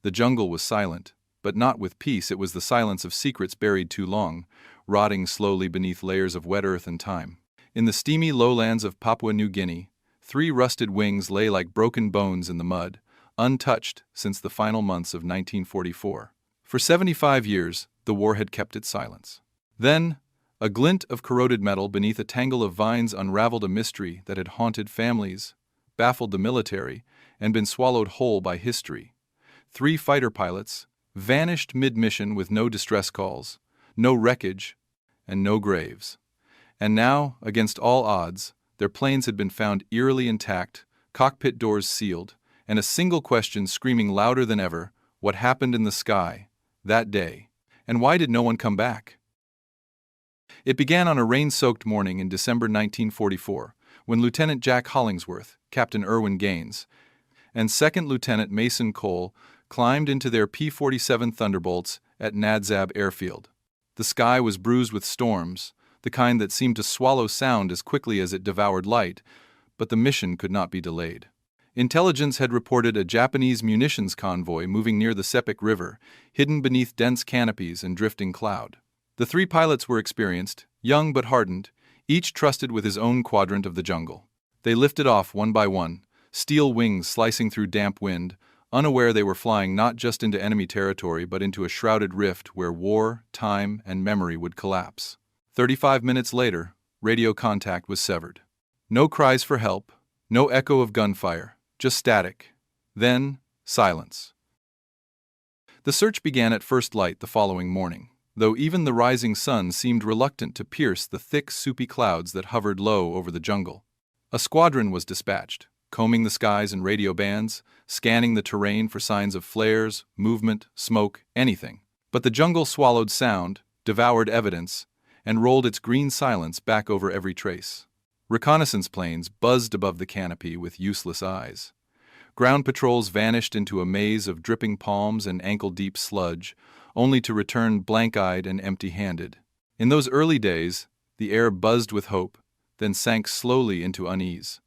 The jungle was silent, but not with peace. It was the silence of secrets buried too long, rotting slowly beneath layers of wet earth and time. In the steamy lowlands of Papua New Guinea, 3 rusted wings lay like broken bones in the mud, untouched since the final months of 1944. For 75 years, the war had kept its silence. Then, a glint of corroded metal beneath a tangle of vines unraveled a mystery that had haunted families, baffled the military, and been swallowed whole by history. 3 fighter pilots vanished mid-mission with no distress calls, no wreckage, and no graves. And now, against all odds, their planes had been found eerily intact, cockpit doors sealed, and a single question screaming louder than ever: what happened in the sky that day, and why did no one come back? It began on a rain-soaked morning in December 1944, when Lieutenant Jack Hollingsworth, Captain Erwin Gaines, and Second Lieutenant Mason Cole climbed into their P-47 Thunderbolts at Nadzab Airfield. The sky was bruised with storms, the kind that seemed to swallow sound as quickly as it devoured light, but the mission could not be delayed. Intelligence had reported a Japanese munitions convoy moving near the Sepik River, hidden beneath dense canopies and drifting cloud. The 3 pilots were experienced, young but hardened, each trusted with his own quadrant of the jungle. They lifted off one by one, steel wings slicing through damp wind, unaware they were flying not just into enemy territory but into a shrouded rift where war, time, and memory would collapse. 35 minutes later, radio contact was severed. No cries for help, no echo of gunfire, just static. Then, silence. The search began at first light the following morning, though even the rising sun seemed reluctant to pierce the thick, soupy clouds that hovered low over the jungle. A squadron was dispatched, combing the skies and radio bands, scanning the terrain for signs of flares, movement, smoke, anything. But the jungle swallowed sound, devoured evidence, and rolled its green silence back over every trace. Reconnaissance planes buzzed above the canopy with useless eyes. Ground patrols vanished into a maze of dripping palms and ankle-deep sludge, only to return blank-eyed and empty-handed. In those early days, the air buzzed with hope, then sank slowly into unease.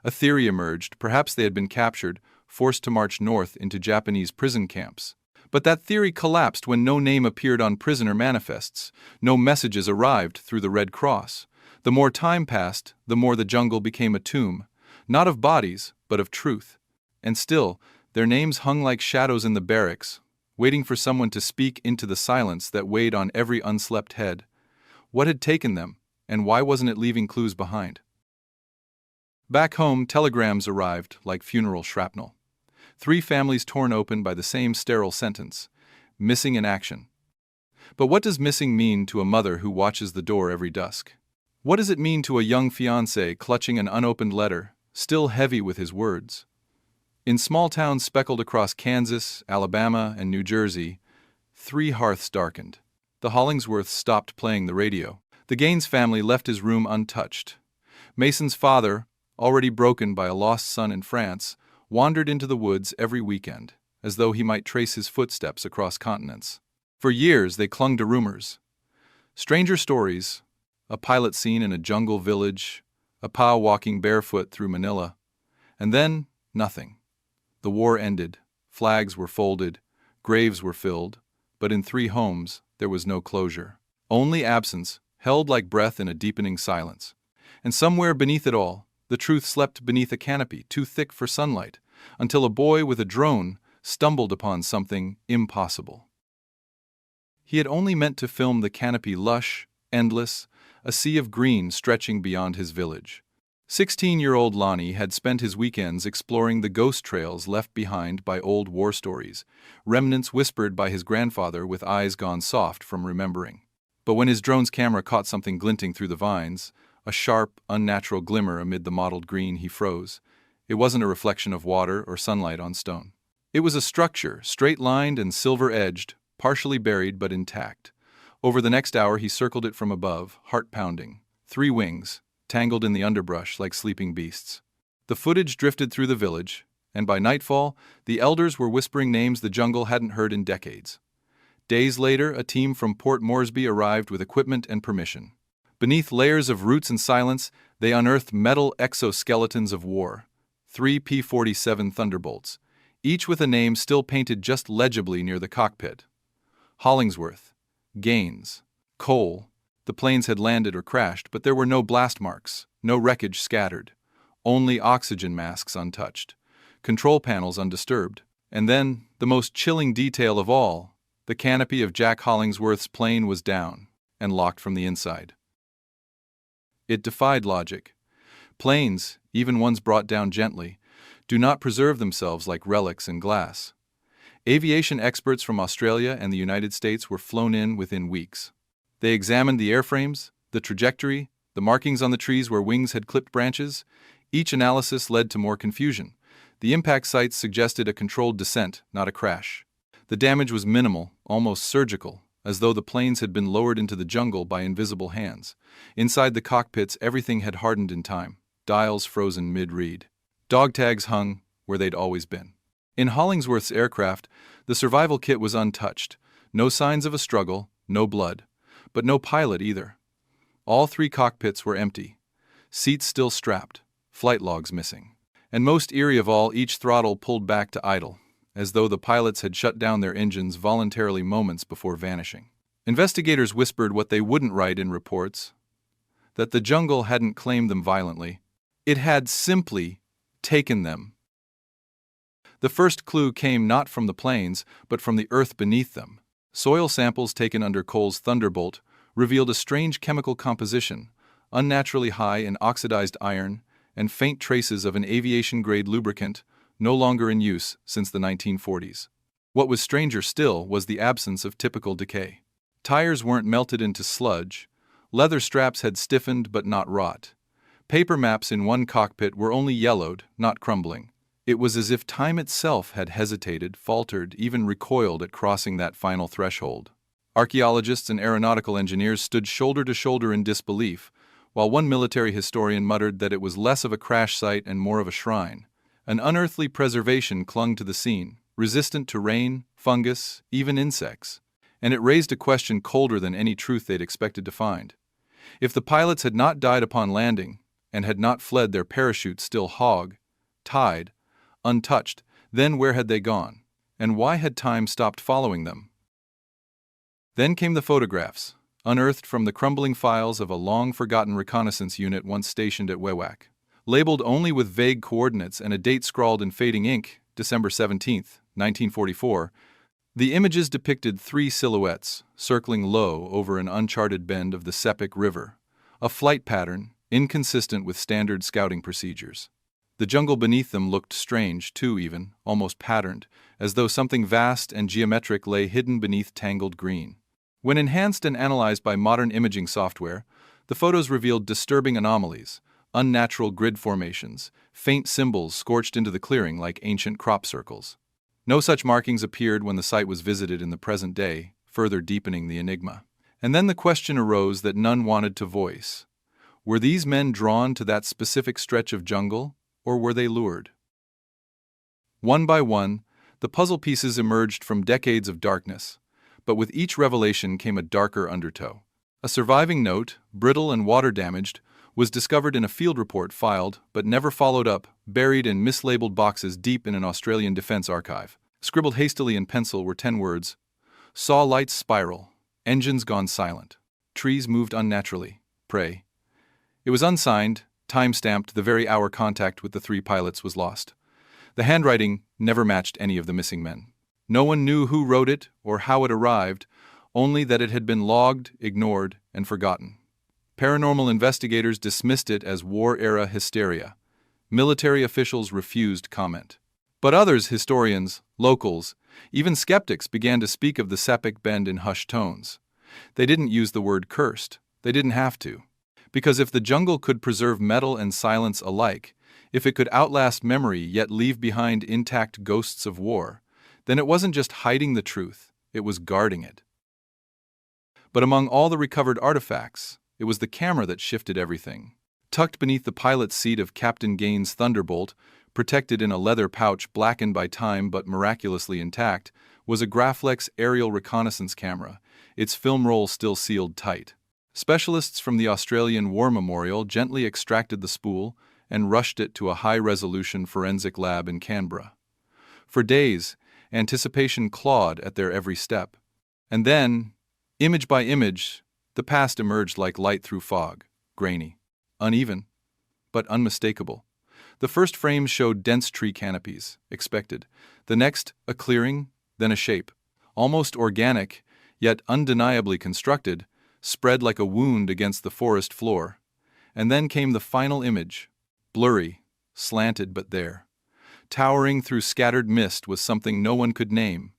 A theory emerged: perhaps they had been captured, forced to march north into Japanese prison camps. But that theory collapsed when no name appeared on prisoner manifests, no messages arrived through the Red Cross. The more time passed, the more the jungle became a tomb, not of bodies, but of truth. And still, their names hung like shadows in the barracks, waiting for someone to speak into the silence that weighed on every unslept head. What had taken them, and why wasn't it leaving clues behind? Back home, telegrams arrived like funeral shrapnel. 3 families torn open by the same sterile sentence: missing in action. But what does missing mean to a mother who watches the door every dusk? What does it mean to a young fiancé clutching an unopened letter, still heavy with his words? In small towns speckled across Kansas, Alabama, and New Jersey, 3 hearths darkened. The Hollingsworths stopped playing the radio. The Gaines family left his room untouched. Mason's father, already broken by a lost son in France, wandered into the woods every weekend, as though he might trace his footsteps across continents. For years they clung to rumors. Stranger stories: a pilot seen in a jungle village, a pa walking barefoot through Manila, and then nothing. The war ended, flags were folded, graves were filled, but in 3 homes there was no closure. Only absence, held like breath in a deepening silence. And somewhere beneath it all, the truth slept beneath a canopy too thick for sunlight, until a boy with a drone stumbled upon something impossible. He had only meant to film the canopy lush, endless, a sea of green stretching beyond his village. 16-year-old Lonnie had spent his weekends exploring the ghost trails left behind by old war stories, remnants whispered by his grandfather with eyes gone soft from remembering. But when his drone's camera caught something glinting through the vines, a sharp, unnatural glimmer amid the mottled green, he froze. It wasn't a reflection of water or sunlight on stone. It was a structure, straight-lined and silver-edged, partially buried but intact. Over the next hour he circled it from above, heart-pounding. 3 wings, tangled in the underbrush like sleeping beasts. The footage drifted through the village, and by nightfall, the elders were whispering names the jungle hadn't heard in decades. Days later, a team from Port Moresby arrived with equipment and permission. Beneath layers of roots and silence, they unearthed metal exoskeletons of war, 3 P-47 Thunderbolts, each with a name still painted just legibly near the cockpit. Hollingsworth, Gaines, Cole. The planes had landed or crashed, but there were no blast marks, no wreckage scattered, only oxygen masks untouched, control panels undisturbed, and then, the most chilling detail of all, the canopy of Jack Hollingsworth's plane was down and locked from the inside. It defied logic. Planes, even ones brought down gently, do not preserve themselves like relics in glass. Aviation experts from Australia and the United States were flown in within weeks. They examined the airframes, the trajectory, the markings on the trees where wings had clipped branches. Each analysis led to more confusion. The impact sites suggested a controlled descent, not a crash. The damage was minimal, almost surgical, as though the planes had been lowered into the jungle by invisible hands. Inside the cockpits, everything had hardened in time, dials frozen mid-read. Dog tags hung where they'd always been. In Hollingsworth's aircraft, the survival kit was untouched. No signs of a struggle, no blood, but no pilot either. All 3 cockpits were empty, seats still strapped, flight logs missing. And most eerie of all, each throttle pulled back to idle, as though the pilots had shut down their engines voluntarily moments before vanishing. Investigators whispered what they wouldn't write in reports, that the jungle hadn't claimed them violently. It had simply taken them. The first clue came not from the planes, but from the earth beneath them. Soil samples taken under Cole's Thunderbolt revealed a strange chemical composition, unnaturally high in oxidized iron, and faint traces of an aviation-grade lubricant no longer in use since the 1940s. What was stranger still was the absence of typical decay. Tires weren't melted into sludge, leather straps had stiffened but not rot. Paper maps in one cockpit were only yellowed, not crumbling. It was as if time itself had hesitated, faltered, even recoiled at crossing that final threshold. Archaeologists and aeronautical engineers stood shoulder to shoulder in disbelief, while one military historian muttered that it was less of a crash site and more of a shrine. An unearthly preservation clung to the scene, resistant to rain, fungus, even insects. And it raised a question colder than any truth they'd expected to find. If the pilots had not died upon landing, and had not fled their parachutes still tied, untouched, then where had they gone? And why had time stopped following them? Then came the photographs, unearthed from the crumbling files of a long-forgotten reconnaissance unit once stationed at WWII. Labeled only with vague coordinates and a date scrawled in fading ink, December 17, 1944, the images depicted 3 silhouettes, circling low over an uncharted bend of the Sepik River, a flight pattern inconsistent with standard scouting procedures. The jungle beneath them looked strange, too, even, almost patterned, as though something vast and geometric lay hidden beneath tangled green. When enhanced and analyzed by modern imaging software, the photos revealed disturbing anomalies, unnatural grid formations, faint symbols scorched into the clearing like ancient crop circles. No such markings appeared when the site was visited in the present day, further deepening the enigma. And then the question arose that none wanted to voice. Were these men drawn to that specific stretch of jungle, or were they lured? One by one, the puzzle pieces emerged from decades of darkness, but with each revelation came a darker undertow. A surviving note, brittle and water-damaged, was discovered in a field report filed but never followed up, buried in mislabeled boxes deep in an Australian defense archive. Scribbled hastily in pencil were 10 words: saw lights spiral, engines gone silent, trees moved unnaturally, pray. It was unsigned, time-stamped the very hour contact with the 3 pilots was lost. The handwriting never matched any of the missing men. No one knew who wrote it or how it arrived, only that it had been logged, ignored, and forgotten. Paranormal investigators dismissed it as war-era hysteria. Military officials refused comment. But others, historians, locals, even skeptics, began to speak of the Sepik Bend in hushed tones. They didn't use the word cursed. They didn't have to. Because if the jungle could preserve metal and silence alike, if it could outlast memory yet leave behind intact ghosts of war, then it wasn't just hiding the truth, it was guarding it. But among all the recovered artifacts, it was the camera that shifted everything. Tucked beneath the pilot's seat of Captain Gaines' Thunderbolt, protected in a leather pouch blackened by time but miraculously intact, was a Graflex aerial reconnaissance camera, its film roll still sealed tight. Specialists from the Australian War Memorial gently extracted the spool and rushed it to a high-resolution forensic lab in Canberra. For days, anticipation clawed at their every step. And then, image by image, the past emerged like light through fog, grainy, uneven, but unmistakable. The first frames showed dense tree canopies, expected. The next, a clearing, then a shape. Almost organic, yet undeniably constructed, spread like a wound against the forest floor. And then came the final image, blurry, slanted but there. Towering through scattered mist was something no one could name.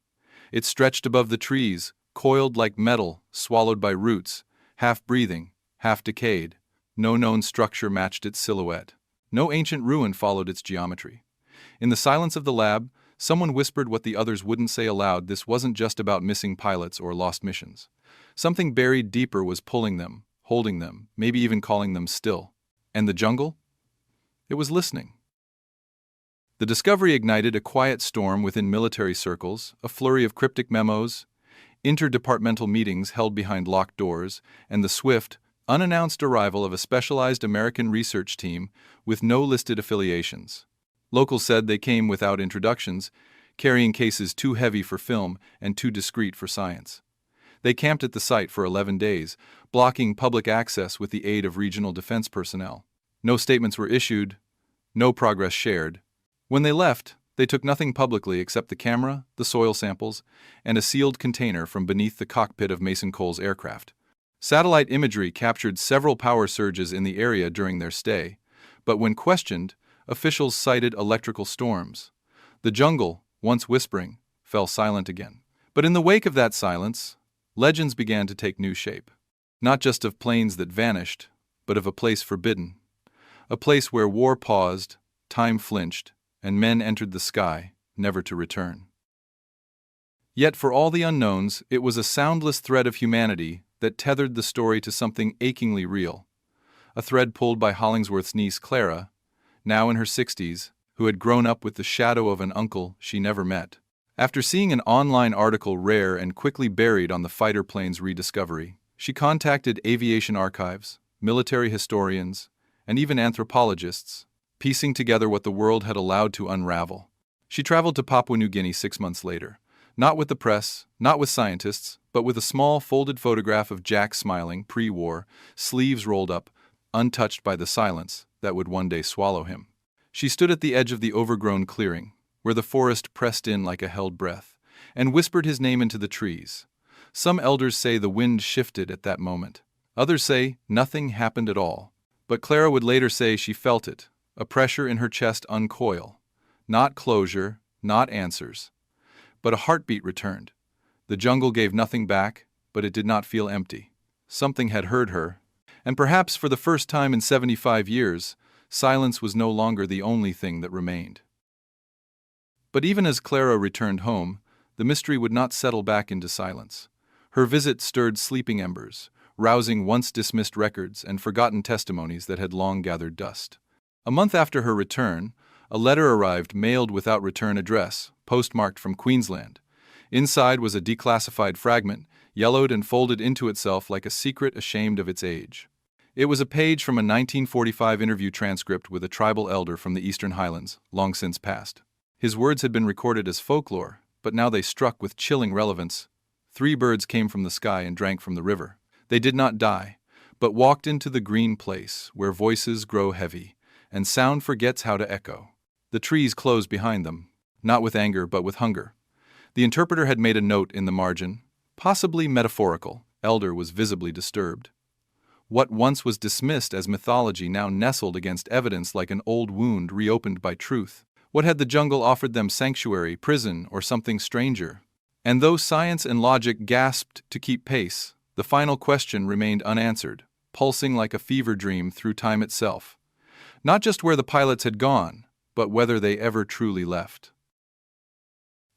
It stretched above the trees, coiled like metal, swallowed by roots, half breathing, half decayed. No known structure matched its silhouette. No ancient ruin followed its geometry. In the silence of the lab, someone whispered what the others wouldn't say aloud. This wasn't just about missing pilots or lost missions. Something buried deeper was pulling them, holding them, maybe even calling them still. And the jungle? It was listening. The discovery ignited a quiet storm within military circles, a flurry of cryptic memos, interdepartmental meetings held behind locked doors, and the swift, unannounced arrival of a specialized American research team with no listed affiliations. Locals said they came without introductions, carrying cases too heavy for film and too discreet for science. They camped at the site for 11 days, blocking public access with the aid of regional defense personnel. No statements were issued, no progress shared. When they left, they took nothing publicly except the camera, the soil samples, and a sealed container from beneath the cockpit of Mason Cole's aircraft. Satellite imagery captured several power surges in the area during their stay, but when questioned, officials cited electrical storms. The jungle, once whispering, fell silent again. But in the wake of that silence, legends began to take new shape. Not just of planes that vanished, but of a place forbidden. A place where war paused, time flinched, and men entered the sky, never to return. Yet for all the unknowns, it was a soundless thread of humanity that tethered the story to something achingly real. A thread pulled by Hollingsworth's niece Clara, now in her 60s, who had grown up with the shadow of an uncle she never met. After seeing an online article rare and quickly buried on the fighter plane's rediscovery, she contacted aviation archives, military historians, and even anthropologists, piecing together what the world had allowed to unravel. She traveled to Papua New Guinea 6 months later, not with the press, not with scientists, but with a small folded photograph of Jack smiling, pre-war, sleeves rolled up, untouched by the silence that would one day swallow him. She stood at the edge of the overgrown clearing, where the forest pressed in like a held breath, and whispered his name into the trees. Some elders say the wind shifted at that moment. Others say nothing happened at all. But Clara would later say she felt it, a pressure in her chest uncoil. Not closure, not answers. But a heartbeat returned. The jungle gave nothing back, but it did not feel empty. Something had heard her, and perhaps for the first time in 75 years, silence was no longer the only thing that remained. But even as Clara returned home, the mystery would not settle back into silence. Her visit stirred sleeping embers, rousing once dismissed records and forgotten testimonies that had long gathered dust. A month after her return, a letter arrived mailed without return address, postmarked from Queensland. Inside was a declassified fragment, yellowed and folded into itself like a secret ashamed of its age. It was a page from a 1945 interview transcript with a tribal elder from the Eastern Highlands, long since passed. His words had been recorded as folklore, but now they struck with chilling relevance. 3 birds came from the sky and drank from the river. They did not die, but walked into the green place where voices grow heavy, and sound forgets how to echo. The trees closed behind them, not with anger but with hunger. The interpreter had made a note in the margin, possibly metaphorical. Elder was visibly disturbed. What once was dismissed as mythology now nestled against evidence like an old wound reopened by truth. What had the jungle offered them? Sanctuary, prison, or something stranger? And though science and logic gasped to keep pace, the final question remained unanswered, pulsing like a fever dream through time itself. Not just where the pilots had gone, but whether they ever truly left.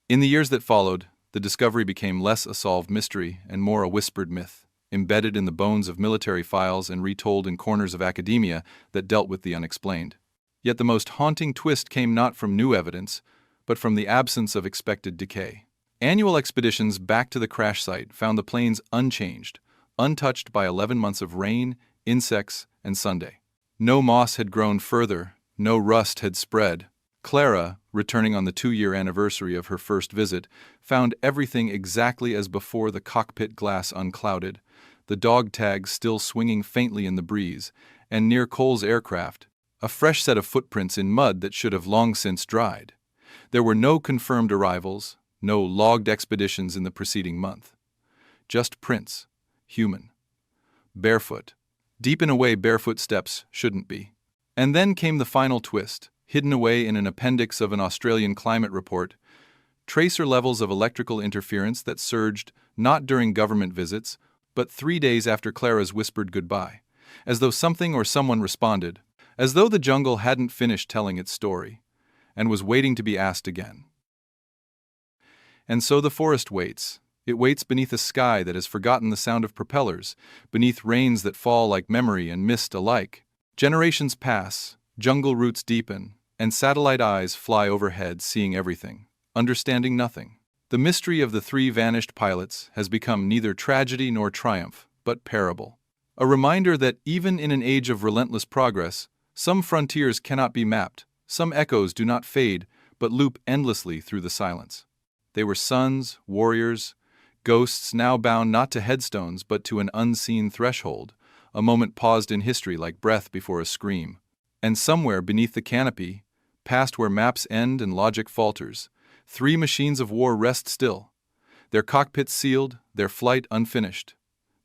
In the years that followed, the discovery became less a solved mystery and more a whispered myth, embedded in the bones of military files and retold in corners of academia that dealt with the unexplained. Yet the most haunting twist came not from new evidence, but from the absence of expected decay. Annual expeditions back to the crash site found the plains unchanged, untouched by 11 months of rain, insects, and Sunday. No moss had grown further, no rust had spread, Clara, returning on the 2-year anniversary of her first visit, found everything exactly as before, the cockpit glass unclouded, the dog tags still swinging faintly in the breeze, and near Cole's aircraft, a fresh set of footprints in mud that should have long since dried. There were no confirmed arrivals, no logged expeditions in the preceding month. Just prints, human, barefoot, deep in a way barefoot steps shouldn't be. And then came the final twist, hidden away in an appendix of an Australian climate report, tracer levels of electrical interference that surged not during government visits, but 3 days after Clara's whispered goodbye, as though something or someone responded, as though the jungle hadn't finished telling its story, and was waiting to be asked again. And so the forest waits. It waits beneath a sky that has forgotten the sound of propellers, beneath rains that fall like memory and mist alike. Generations pass, jungle roots deepen, and satellite eyes fly overhead, seeing everything, understanding nothing. The mystery of the 3 vanished pilots has become neither tragedy nor triumph, but parable. A reminder that even in an age of relentless progress, some frontiers cannot be mapped, some echoes do not fade, but loop endlessly through the silence. They were sons, warriors, ghosts now bound not to headstones but to an unseen threshold, a moment paused in history like breath before a scream. And somewhere beneath the canopy, past where maps end and logic falters, 3 machines of war rest still, their cockpits sealed, their flight unfinished,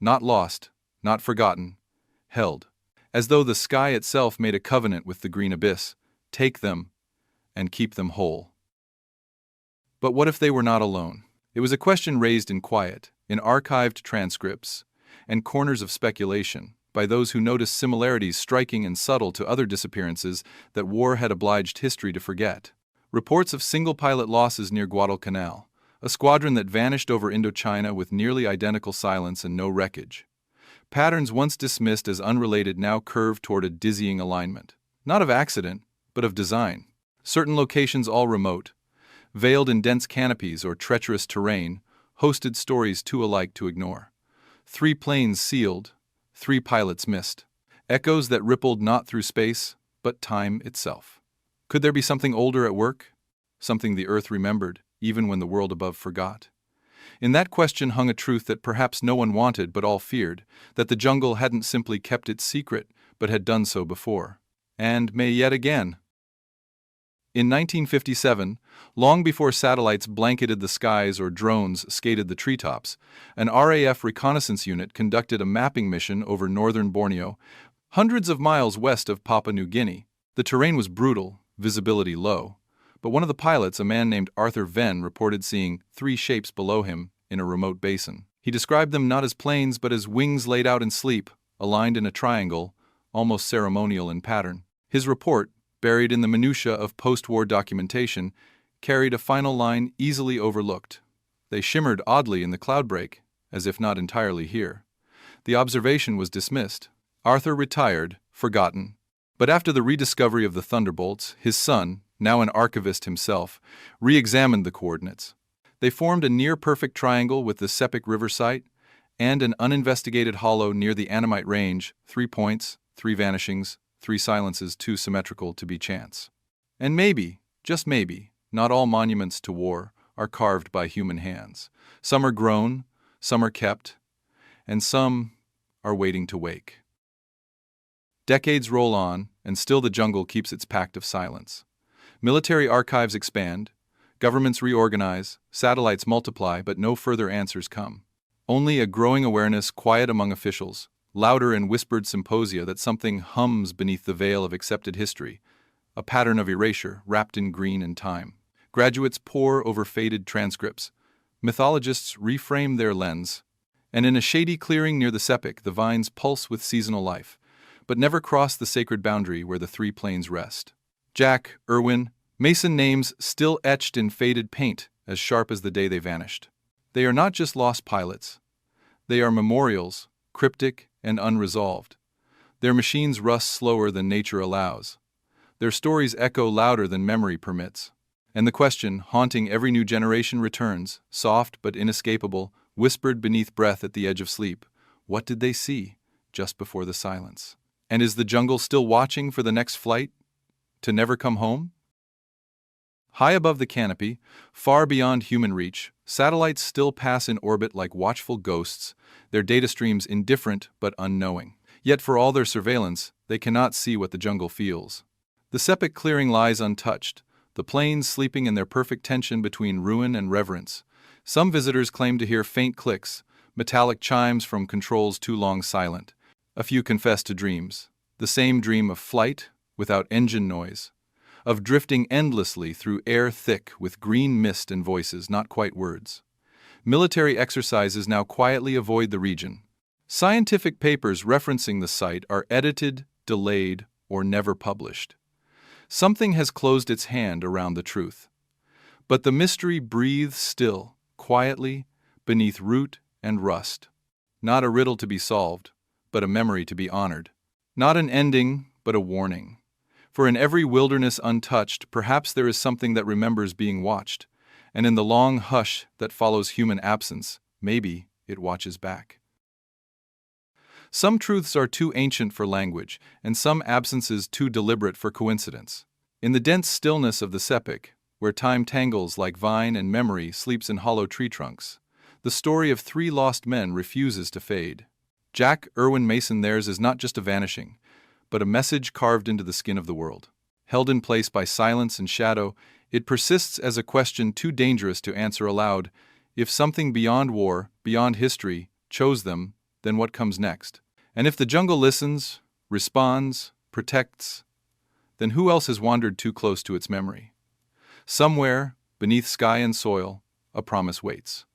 not lost, not forgotten, held, as though the sky itself made a covenant with the green abyss: take them and keep them whole. But what if they were not alone? It was a question raised in quiet, in archived transcripts, and corners of speculation, by those who noticed similarities striking and subtle to other disappearances that war had obliged history to forget. Reports of single-pilot losses near Guadalcanal, a squadron that vanished over Indochina with nearly identical silence and no wreckage. Patterns once dismissed as unrelated now curved toward a dizzying alignment, not of accident, but of design. Certain locations, all remote, veiled in dense canopies or treacherous terrain, hosted stories too alike to ignore. 3 planes sealed, 3 pilots missed. Echoes that rippled not through space, but time itself. Could there be something older at work? Something the earth remembered, even when the world above forgot? In that question hung a truth that perhaps no one wanted but all feared, that the jungle hadn't simply kept its secret, but had done so before. And may yet again. In 1957, long before satellites blanketed the skies or drones skated the treetops, an RAF reconnaissance unit conducted a mapping mission over northern Borneo, hundreds of miles west of Papua New Guinea. The terrain was brutal, visibility low, but one of the pilots, a man named Arthur Venn, reported seeing 3 shapes below him in a remote basin. He described them not as planes but as wings laid out in sleep, aligned in a triangle, almost ceremonial in pattern. His report, buried in the minutiae of post-war documentation, carried a final line easily overlooked. They shimmered oddly in the cloudbreak, as if not entirely here. The observation was dismissed. Arthur retired, forgotten. But after the rediscovery of the thunderbolts, his son, now an archivist himself, re-examined the coordinates. They formed a near-perfect triangle with the Sepik River site and an uninvestigated hollow near the Annamite Range, 3 points, 3 vanishings, 3 silences too symmetrical to be chance. And maybe, just maybe, not all monuments to war are carved by human hands. Some are grown, some are kept, and some are waiting to wake. Decades roll on, and still the jungle keeps its pact of silence. Military archives expand, governments reorganize, satellites multiply, but no further answers come. Only a growing awareness, quiet among officials, louder in whispered symposia, that something hums beneath the veil of accepted history, a pattern of erasure wrapped in green and time. Graduates pore over faded transcripts. Mythologists reframe their lens. And in a shady clearing near the Sepik, the vines pulse with seasonal life, but never cross the sacred boundary where the 3 planes rest. Jack, Erwin, Mason, names still etched in faded paint, as sharp as the day they vanished. They are not just lost pilots. They are memorials, cryptic and unresolved. Their machines rust slower than nature allows. Their stories echo louder than memory permits. And the question, haunting every new generation, returns, soft but inescapable, whispered beneath breath at the edge of sleep. What did they see just before the silence? And is the jungle still watching for the next flight to never come home? High above the canopy, far beyond human reach, satellites still pass in orbit like watchful ghosts, their data streams indifferent but unknowing. Yet for all their surveillance, they cannot see what the jungle feels. The Sepik clearing lies untouched, the plains sleeping in their perfect tension between ruin and reverence. Some visitors claim to hear faint clicks, metallic chimes from controls too long silent. A few confess to dreams, the same dream of flight without engine noise, of drifting endlessly through air thick with green mist and voices, not quite words. Military exercises now quietly avoid the region. Scientific papers referencing the site are edited, delayed, or never published. Something has closed its hand around the truth. But the mystery breathes still, quietly, beneath root and rust. Not a riddle to be solved, but a memory to be honored. Not an ending, but a warning. For in every wilderness untouched, perhaps there is something that remembers being watched, and in the long hush that follows human absence, maybe it watches back. Some truths are too ancient for language, and some absences too deliberate for coincidence. In the dense stillness of the Sepik, where time tangles like vine and memory sleeps in hollow tree trunks, the story of three lost men refuses to fade. Jack, Erwin, Mason, theirs is not just a vanishing, but a message carved into the skin of the world. Held in place by silence and shadow, it persists as a question too dangerous to answer aloud. If something beyond war, beyond history, chose them, then what comes next? And if the jungle listens, responds, protects, then who else has wandered too close to its memory? Somewhere, beneath sky and soil, a promise waits.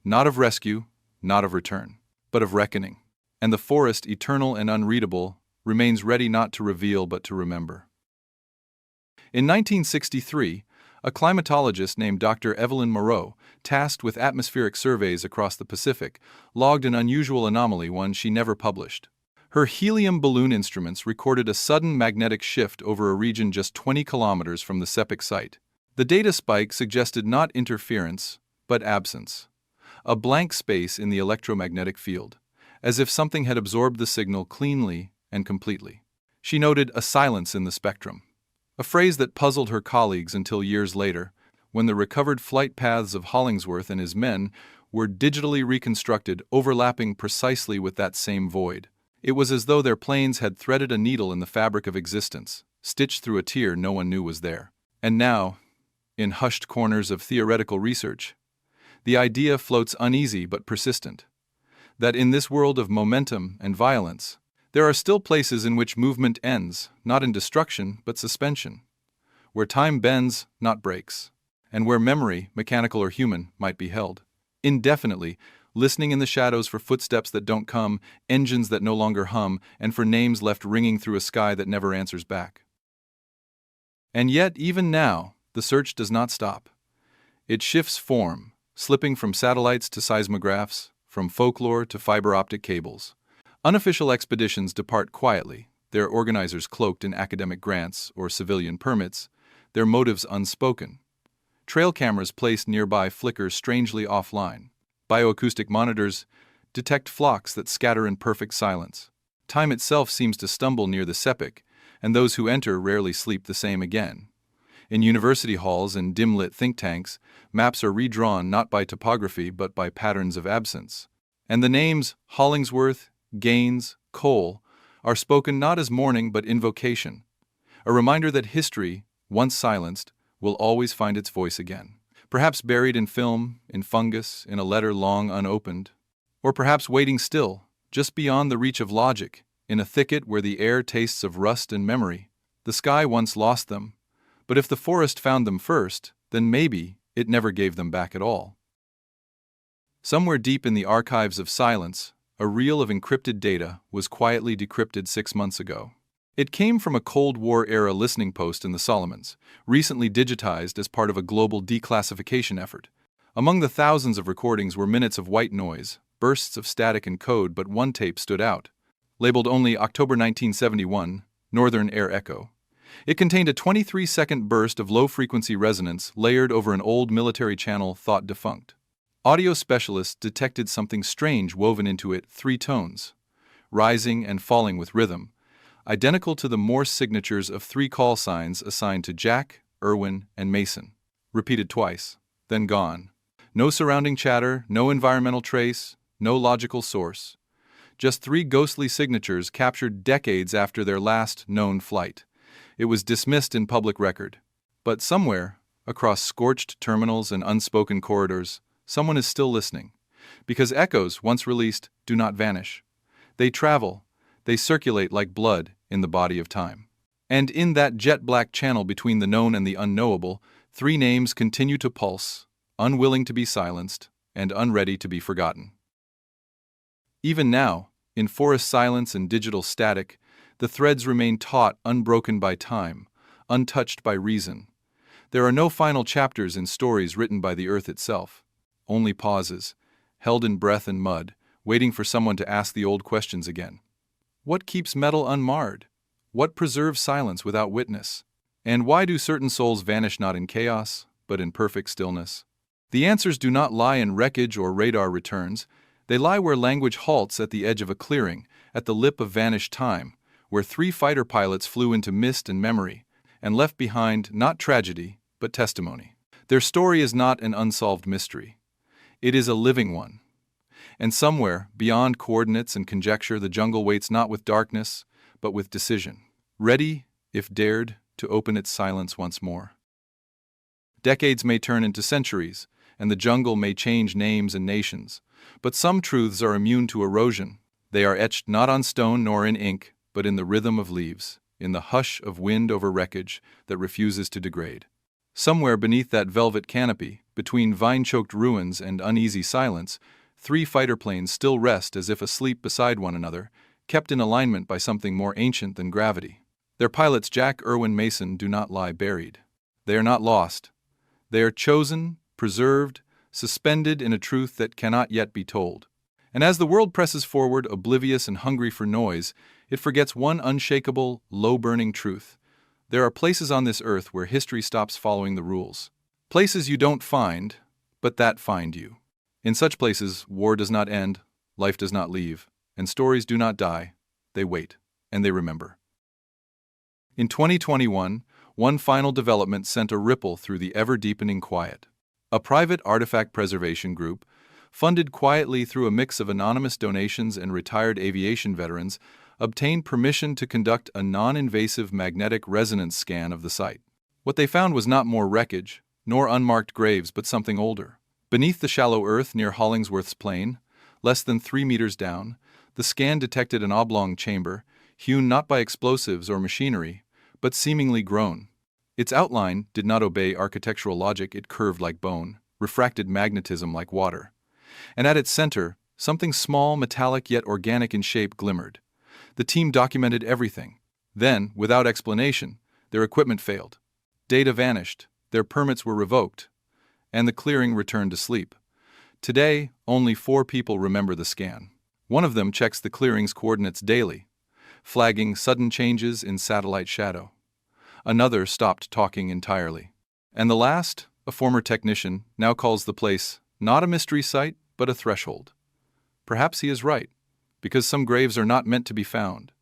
Not of rescue, not of return, but of reckoning. And the forest, eternal and unreadable, remains ready not to reveal but to remember. In 1963, a climatologist named Dr. Evelyn Moreau, tasked with atmospheric surveys across the Pacific, logged an unusual anomaly, one she never published. Her helium balloon instruments recorded a sudden magnetic shift over a region just 20 kilometers from the Sepik site. The data spike suggested not interference, but absence. A blank space in the electromagnetic field, as if something had absorbed the signal cleanly and completely. She noted a silence in the spectrum, a phrase that puzzled her colleagues until years later, when the recovered flight paths of Hollingsworth and his men were digitally reconstructed, overlapping precisely with that same void. It was as though their planes had threaded a needle in the fabric of existence, stitched through a tear no one knew was there. And now, in hushed corners of theoretical research, the idea floats uneasy but persistent, that in this world of momentum and violence, there are still places in which movement ends, not in destruction, but suspension, where time bends, not breaks, and where memory, mechanical or human, might be held indefinitely, listening in the shadows for footsteps that don't come, engines that no longer hum, and for names left ringing through a sky that never answers back. And yet, even now, the search does not stop. It shifts form, slipping from satellites to seismographs, from folklore to fiber optic cables. Unofficial expeditions depart quietly, their organizers cloaked in academic grants or civilian permits, their motives unspoken. Trail cameras placed nearby flicker strangely offline. Bioacoustic monitors detect flocks that scatter in perfect silence. Time itself seems to stumble near the Sepik, and those who enter rarely sleep the same again. In university halls and dim-lit think tanks, maps are redrawn not by topography but by patterns of absence. And the names Hollingsworth, Gaines, Cole are spoken not as mourning but invocation, a reminder that history, once silenced, will always find its voice again. Perhaps buried in film, in fungus, in a letter long unopened, or perhaps waiting still, just beyond the reach of logic, in a thicket where the air tastes of rust and memory. The sky once lost them, but if the forest found them first, then maybe it never gave them back at all. Somewhere deep in the archives of silence, a reel of encrypted data was quietly decrypted 6 months ago. It came from a Cold War-era listening post in the Solomons, recently digitized as part of a global declassification effort. Among the thousands of recordings were minutes of white noise, bursts of static and code, but one tape stood out. Labeled only October 1971, Northern Air Echo. It contained a 23-second burst of low-frequency resonance layered over an old military channel thought defunct. Audio specialists detected something strange woven into it, 3 tones, rising and falling with rhythm, identical to the Morse signatures of 3 call signs assigned to Jack, Erwin, and Mason. repeated twice, then gone. No surrounding chatter, no environmental trace, no logical source. Just 3 ghostly signatures captured decades after their last known flight. It was dismissed in public record. But somewhere, across scorched terminals and unspoken corridors, someone is still listening. Because echoes, once released, do not vanish. They travel, they circulate like blood in the body of time. And in that jet-black channel between the known and the unknowable, 3 names continue to pulse, unwilling to be silenced, and unready to be forgotten. Even now, in forest silence and digital static, the threads remain taut, unbroken by time, untouched by reason. There are no final chapters in stories written by the earth itself, only pauses, held in breath and mud, waiting for someone to ask the old questions again. What keeps metal unmarred? What preserves silence without witness? And why do certain souls vanish not in chaos, but in perfect stillness? The answers do not lie in wreckage or radar returns. They lie where language halts at the edge of a clearing, at the lip of vanished time, where 3 fighter pilots flew into mist and memory, and left behind not tragedy, but testimony. Their story is not an unsolved mystery. It is a living one. And somewhere, beyond coordinates and conjecture, the jungle waits not with darkness, but with decision, ready, if dared, to open its silence once more. Decades may turn into centuries, and the jungle may change names and nations, but some truths are immune to erosion. They are etched not on stone nor in ink, but in the rhythm of leaves, in the hush of wind over wreckage that refuses to degrade. Somewhere beneath that velvet canopy, between vine-choked ruins and uneasy silence, 3 fighter planes still rest as if asleep beside one another, kept in alignment by something more ancient than gravity. Their pilots Jack Erwin Mason do not lie buried. They are not lost. They are chosen, preserved, suspended in a truth that cannot yet be told. And as the world presses forward, oblivious and hungry for noise, it forgets one unshakable, low-burning truth. There are places on this earth where history stops following the rules. Places you don't find, but that find you. In such places, war does not end, life does not leave, and stories do not die. They wait, and they remember. In 2021, one final development sent a ripple through the ever-deepening quiet. A private artifact preservation group, funded quietly through a mix of anonymous donations and retired aviation veterans, obtained permission to conduct a non-invasive magnetic resonance scan of the site. What they found was not more wreckage, nor unmarked graves, but something older. Beneath the shallow earth near Hollingsworth's plane, less than 3 meters down, the scan detected an oblong chamber, hewn not by explosives or machinery, but seemingly grown. Its outline did not obey architectural logic, it curved like bone, refracted magnetism like water. And at its center, something small, metallic yet organic in shape glimmered. The team documented everything. Then, without explanation, their equipment failed. Data vanished, their permits were revoked, and the clearing returned to sleep. Today, only 4 people remember the scan. One of them checks the clearing's coordinates daily, flagging sudden changes in satellite shadow. Another stopped talking entirely. And the last, a former technician, now calls the place not a mystery site, but a threshold. Perhaps he is right, because some graves are not meant to be found.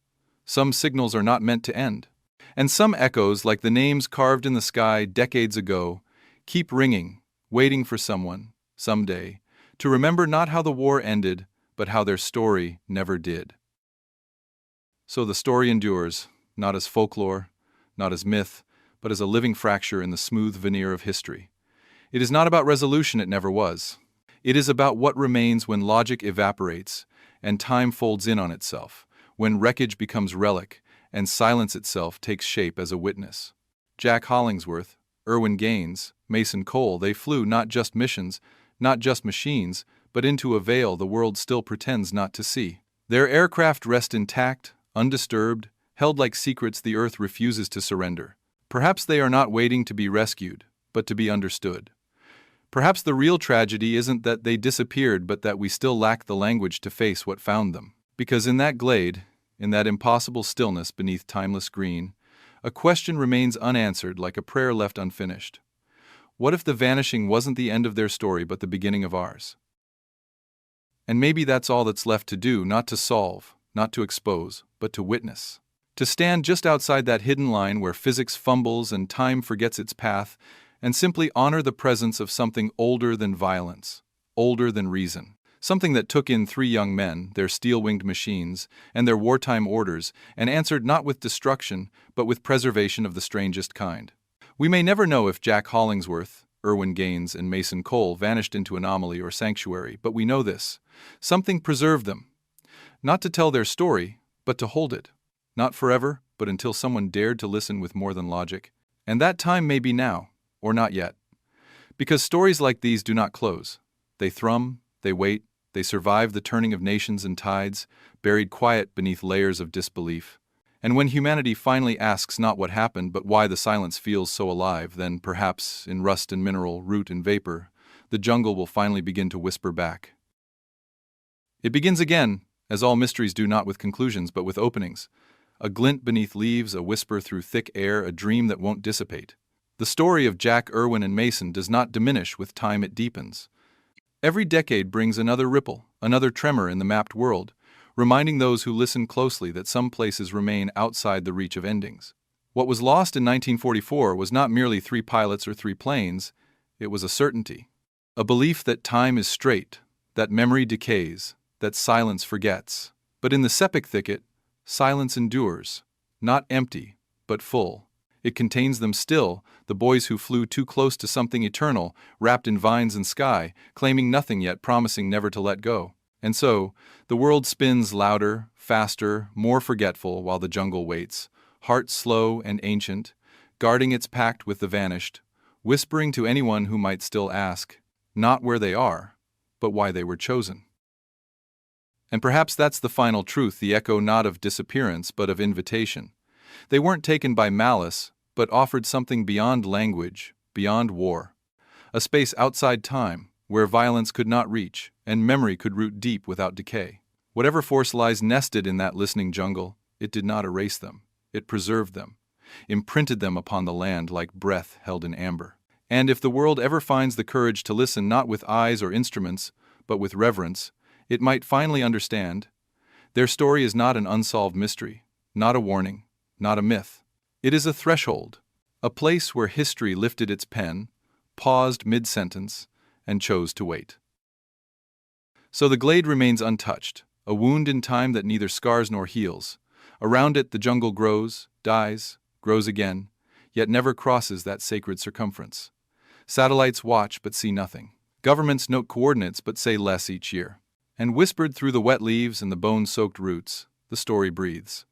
Some signals are not meant to end. And some echoes, like the names carved in the sky decades ago, keep ringing, waiting for someone, someday, to remember not how the war ended, but how their story never did. So the story endures, not as folklore, not as myth, but as a living fracture in the smooth veneer of history. It is not about resolution, it never was. It is about what remains when logic evaporates and time folds in on itself, when wreckage becomes relic and silence itself takes shape as a witness. Jack Hollingsworth, Erwin Gaines, Mason Cole, they flew not just missions, not just machines, but into a veil the world still pretends not to see. Their aircraft rest intact, undisturbed, held like secrets the earth refuses to surrender. Perhaps they are not waiting to be rescued, but to be understood. Perhaps the real tragedy isn't that they disappeared, but that we still lack the language to face what found them. Because in that glade, in that impossible stillness beneath timeless green, a question remains unanswered like a prayer left unfinished. What if the vanishing wasn't the end of their story but the beginning of ours? And maybe that's all that's left to do, not to solve, not to expose, but to witness. To stand just outside that hidden line where physics fumbles and time forgets its path, and simply honor the presence of something older than violence, older than reason. Something that took in 3 young men, their steel-winged machines, and their wartime orders, and answered not with destruction, but with preservation of the strangest kind. We may never know if Jack Hollingsworth, Erwin Gaines, and Mason Cole vanished into anomaly or sanctuary, but we know this. Something preserved them. Not to tell their story, but to hold it. Not forever, but until someone dared to listen with more than logic. And that time may be now, or not yet. Because stories like these do not close. They thrum, they wait, they survive the turning of nations and tides, buried quiet beneath layers of disbelief. And when humanity finally asks not what happened, but why the silence feels so alive, then perhaps, in rust and mineral, root and vapor, the jungle will finally begin to whisper back. It begins again, as all mysteries do, not with conclusions, but with openings. A glint beneath leaves, a whisper through thick air, a dream that won't dissipate. The story of Jack, Erwin, and Mason does not diminish with time, it deepens. Every decade brings another ripple, another tremor in the mapped world, reminding those who listen closely that some places remain outside the reach of endings. What was lost in 1944 was not merely 3 pilots or 3 planes, it was a certainty. A belief that time is straight, that memory decays, that silence forgets. But in the sepik thicket, silence endures, not empty, but full. It contains them still, the boys who flew too close to something eternal, wrapped in vines and sky, claiming nothing yet promising never to let go. And so, the world spins louder, faster, more forgetful while the jungle waits, heart slow and ancient, guarding its pact with the vanished, whispering to anyone who might still ask, not where they are, but why they were chosen. And perhaps that's the final truth, the echo not of disappearance but of invitation. They weren't taken by malice, but offered something beyond language, beyond war. A space outside time, where violence could not reach, and memory could root deep without decay. Whatever force lies nested in that listening jungle, it did not erase them. It preserved them, imprinted them upon the land like breath held in amber. And if the world ever finds the courage to listen not with eyes or instruments, but with reverence, it might finally understand. Their story is not an unsolved mystery, not a warning, not a myth. It is a threshold, a place where history lifted its pen, paused mid-sentence, and chose to wait. So the glade remains untouched, a wound in time that neither scars nor heals. Around it the jungle grows, dies, grows again, yet never crosses that sacred circumference. Satellites watch but see nothing. Governments note coordinates but say less each year. And whispered through the wet leaves and the bone-soaked roots, the story breathes.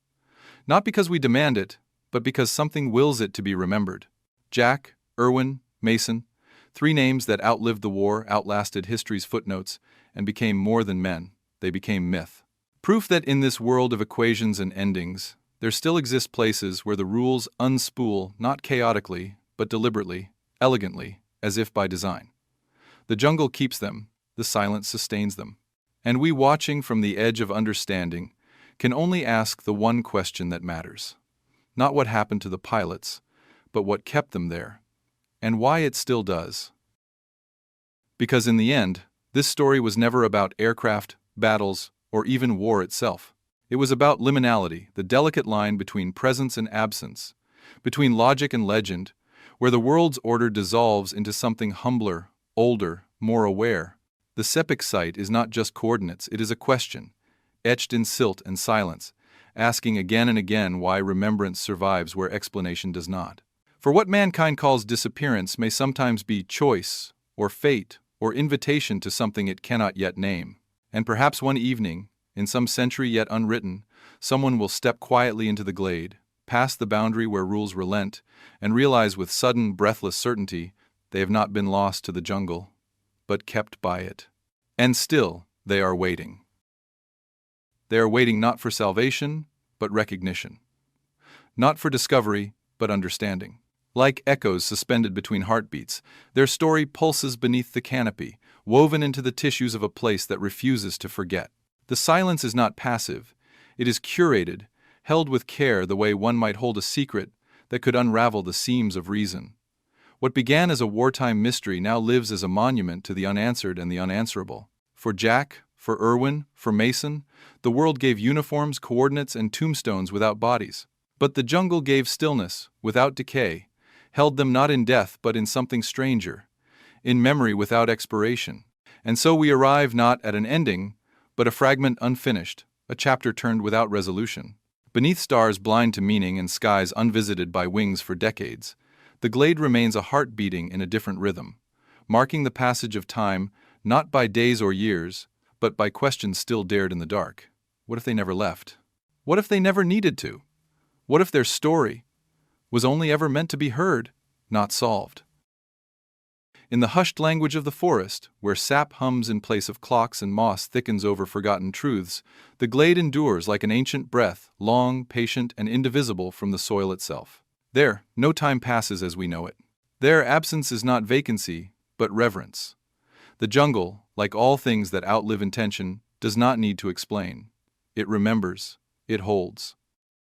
Not because we demand it, but because something wills it to be remembered. Jack, Erwin, Mason, 3 names that outlived the war, outlasted history's footnotes, and became more than men. They became myth. Proof that in this world of equations and endings, there still exist places where the rules unspool not chaotically, but deliberately, elegantly, as if by design. The jungle keeps them, the silence sustains them. And we, watching from the edge of understanding, can only ask the one question that matters. Not what happened to the pilots, but what kept them there, and why it still does. Because in the end, this story was never about aircraft, battles, or even war itself. It was about liminality, the delicate line between presence and absence, between logic and legend, where the world's order dissolves into something humbler, older, more aware. The sepik site is not just coordinates, it is a question, etched in silt and silence, asking again and again why remembrance survives where explanation does not. For what mankind calls disappearance may sometimes be choice, or fate, or invitation to something it cannot yet name. And perhaps one evening, in some century yet unwritten, someone will step quietly into the glade, past the boundary where rules relent, and realize with sudden, breathless certainty they have not been lost to the jungle, but kept by it. And still, they are waiting. They are waiting not for salvation, but recognition. Not for discovery, but understanding. Like echoes suspended between heartbeats, their story pulses beneath the canopy, woven into the tissues of a place that refuses to forget. The silence is not passive. It is curated, held with care the way one might hold a secret that could unravel the seams of reason. What began as a wartime mystery now lives as a monument to the unanswered and the unanswerable. For Jack, for Erwin, for Mason, the world gave uniforms, coordinates, and tombstones without bodies. But the jungle gave stillness, without decay, held them not in death but in something stranger, in memory without expiration. And so we arrive not at an ending, but a fragment unfinished, a chapter turned without resolution. Beneath stars blind to meaning and skies unvisited by wings for decades, the glade remains a heart beating in a different rhythm, marking the passage of time not by days or years, but by questions still dared in the dark. What if they never left? What if they never needed to? What if their story was only ever meant to be heard, not solved? In the hushed language of the forest, where sap hums in place of clocks and moss thickens over forgotten truths, the glade endures like an ancient breath, long, patient, and indivisible from the soil itself. There, no time passes as we know it. There, absence is not vacancy, but reverence. The jungle, like all things that outlive intention, does not need to explain. It remembers. It holds.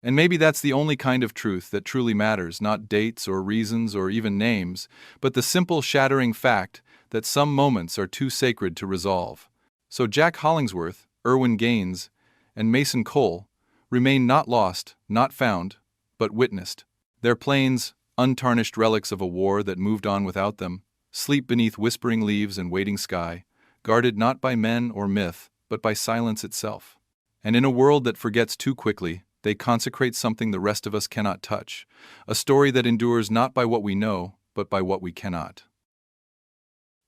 And maybe that's the only kind of truth that truly matters, not dates or reasons or even names, but the simple shattering fact that some moments are too sacred to resolve. So Jack Hollingsworth, Erwin Gaines, and Mason Cole remain not lost, not found, but witnessed. Their plains, untarnished relics of a war that moved on without them, sleep beneath whispering leaves and waiting sky, guarded not by men or myth, but by silence itself. And in a world that forgets too quickly, they consecrate something the rest of us cannot touch, a story that endures not by what we know, but by what we cannot.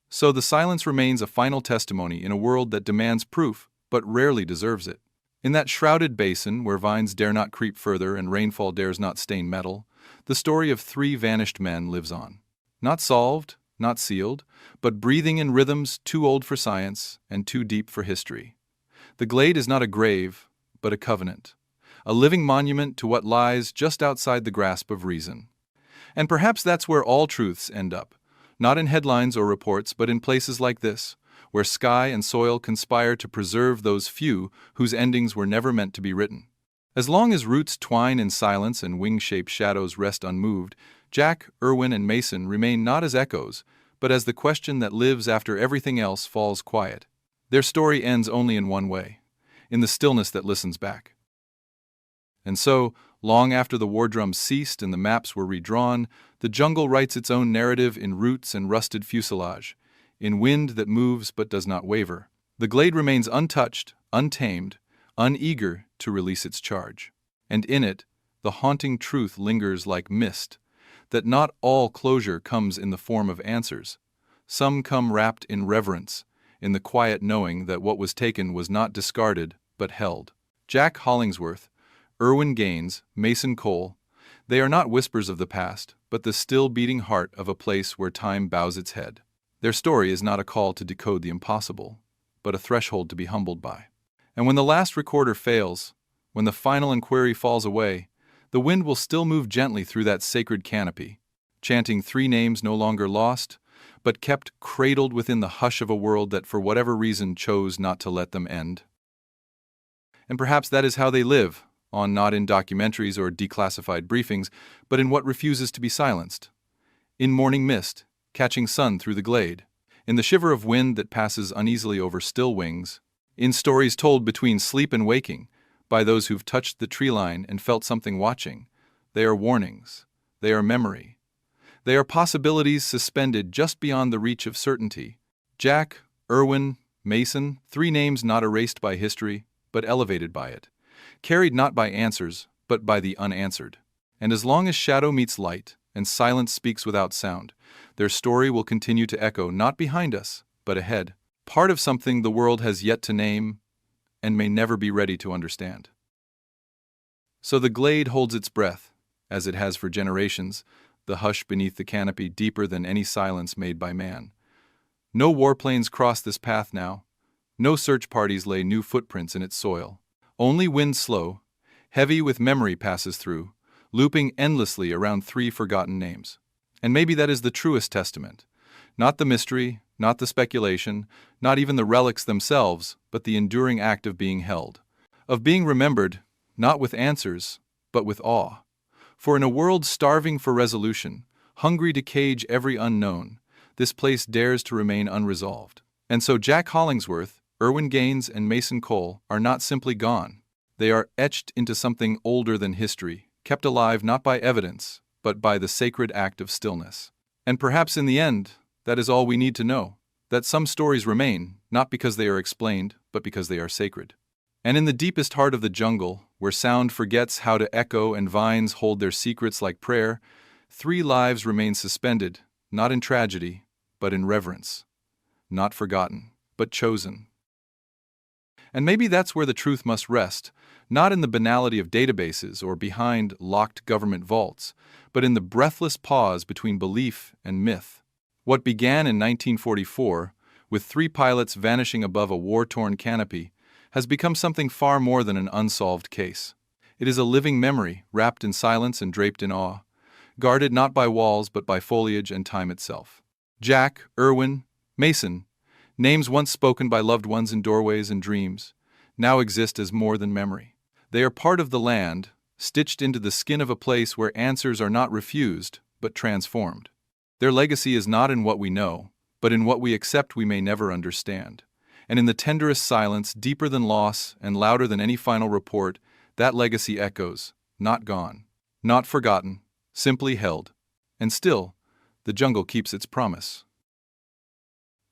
So the silence remains a final testimony in a world that demands proof, but rarely deserves it. In that shrouded basin where vines dare not creep further and rainfall dares not stain metal, the story of three vanished men lives on. Not solved, not sealed, but breathing in rhythms too old for science and too deep for history. The glade is not a grave, but a covenant. A living monument to what lies just outside the grasp of reason. And perhaps that's where all truths end up, not in headlines or reports, but in places like this, where sky and soil conspire to preserve those few whose endings were never meant to be written. As long as roots twine in silence and wing-shaped shadows rest unmoved, Jack, Erwin, and Mason remain not as echoes, but as the question that lives after everything else falls quiet. Their story ends only in one way, in the stillness that listens back. And so, long after the war drums ceased and the maps were redrawn, the jungle writes its own narrative in roots and rusted fuselage, in wind that moves but does not waver. The glade remains untouched, untamed, uneager to release its charge. And in it, the haunting truth lingers like mist, that not all closure comes in the form of answers. Some come wrapped in reverence, in the quiet knowing that what was taken was not discarded, but held. Jack Hollingsworth, Erwin Gaines, Mason Cole, they are not whispers of the past, but the still beating heart of a place where time bows its head. Their story is not a call to decode the impossible, but a threshold to be humbled by. And when the last recorder fails, when the final inquiry falls away, the wind will still move gently through that sacred canopy, chanting three names no longer lost, but kept cradled within the hush of a world that for whatever reason chose not to let them end. And perhaps that is how they live, on not in documentaries or declassified briefings, but in what refuses to be silenced. In morning mist, catching sun through the glade, in the shiver of wind that passes uneasily over still wings, in stories told between sleep and waking, by those who've touched the tree line and felt something watching. They are warnings. They are memory. They are possibilities suspended just beyond the reach of certainty. Jack, Erwin, Mason, three names not erased by history, but elevated by it. Carried not by answers, but by the unanswered. And as long as shadow meets light, and silence speaks without sound, their story will continue to echo not behind us, but ahead, part of something the world has yet to name, and may never be ready to understand. So the glade holds its breath, as it has for generations, the hush beneath the canopy deeper than any silence made by man. No warplanes cross this path now, no search parties lay new footprints in its soil. Only wind slow, heavy with memory passes through, looping endlessly around three forgotten names. And maybe that is the truest testament. Not the mystery, not the speculation, not even the relics themselves, but the enduring act of being held. Of being remembered, not with answers, but with awe. For in a world starving for resolution, hungry to cage every unknown, this place dares to remain unresolved. And so Jack Hollingsworth, Erwin Gaines, and Mason Cole are not simply gone. They are etched into something older than history, kept alive not by evidence, but by the sacred act of stillness. And perhaps in the end, that is all we need to know, that some stories remain, not because they are explained, but because they are sacred. And in the deepest heart of the jungle, where sound forgets how to echo and vines hold their secrets like prayer, 3 lives remain suspended, not in tragedy, but in reverence. Not forgotten, but chosen. And maybe that's where the truth must rest, not in the banality of databases or behind locked government vaults, but in the breathless pause between belief and myth. What began in 1944, with 3 pilots vanishing above a war-torn canopy, has become something far more than an unsolved case. It is a living memory, wrapped in silence and draped in awe, guarded not by walls but by foliage and time itself. Jack, Erwin, Mason, names once spoken by loved ones in doorways and dreams, now exist as more than memory. They are part of the land, stitched into the skin of a place where answers are not refused, but transformed. Their legacy is not in what we know, but in what we accept we may never understand. And in the tenderest silence, deeper than loss and louder than any final report, that legacy echoes, not gone, not forgotten, simply held. And still, the jungle keeps its promise.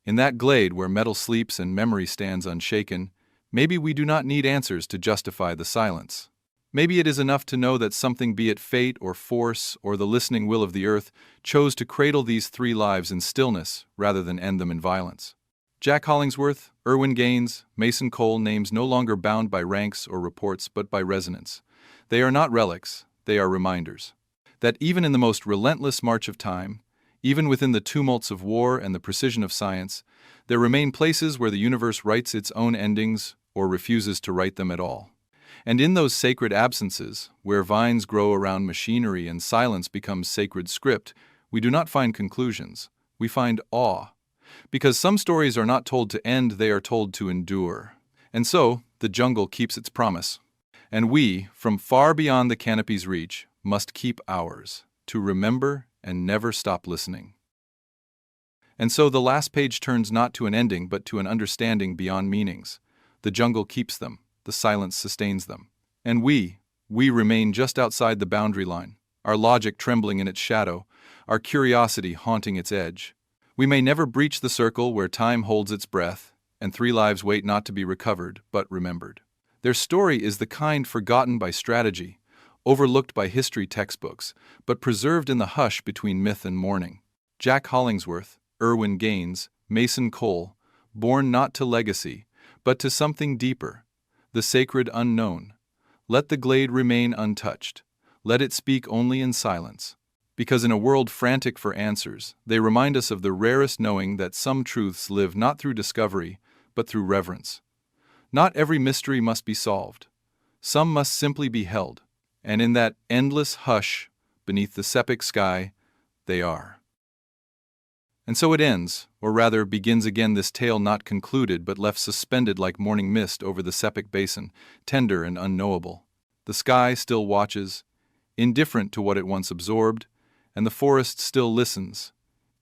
In that glade where metal sleeps and memory stands unshaken, maybe we do not need answers to justify the silence. Maybe it is enough to know that something, be it fate or force or the listening will of the earth, chose to cradle these 3 lives in stillness rather than end them in violence. Jack Hollingsworth, Erwin Gaines, Mason Cole, names no longer bound by ranks or reports but by resonance. They are not relics, they are reminders. That even in the most relentless march of time, even within the tumults of war and the precision of science, there remain places where the universe writes its own endings or refuses to write them at all. And in those sacred absences, where vines grow around machinery and silence becomes sacred script, we do not find conclusions, we find awe. Because some stories are not told to end, they are told to endure. And so, the jungle keeps its promise. And we, from far beyond the canopy's reach, must keep ours, to remember and never stop listening. And so the last page turns not to an ending but to an understanding beyond meanings. The jungle keeps them, the silence sustains them. And we remain just outside the boundary line, our logic trembling in its shadow, our curiosity haunting its edge. We may never breach the circle where time holds its breath, and 3 lives wait not to be recovered, but remembered. Their story is the kind forgotten by strategy, overlooked by history textbooks, but preserved in the hush between myth and mourning. Jack Hollingsworth, Erwin Gaines, Mason Cole, born not to legacy, but to something deeper, the sacred unknown. Let the glade remain untouched. Let it speak only in silence. Because in a world frantic for answers, they remind us of the rarest knowing that some truths live not through discovery, but through reverence. Not every mystery must be solved. Some must simply be held, and in that endless hush beneath the septic sky, they are. And so it ends, or rather begins again, this tale not concluded but left suspended like morning mist over the septic basin, tender and unknowable. The sky still watches, indifferent to what it once absorbed, and the forest still listens,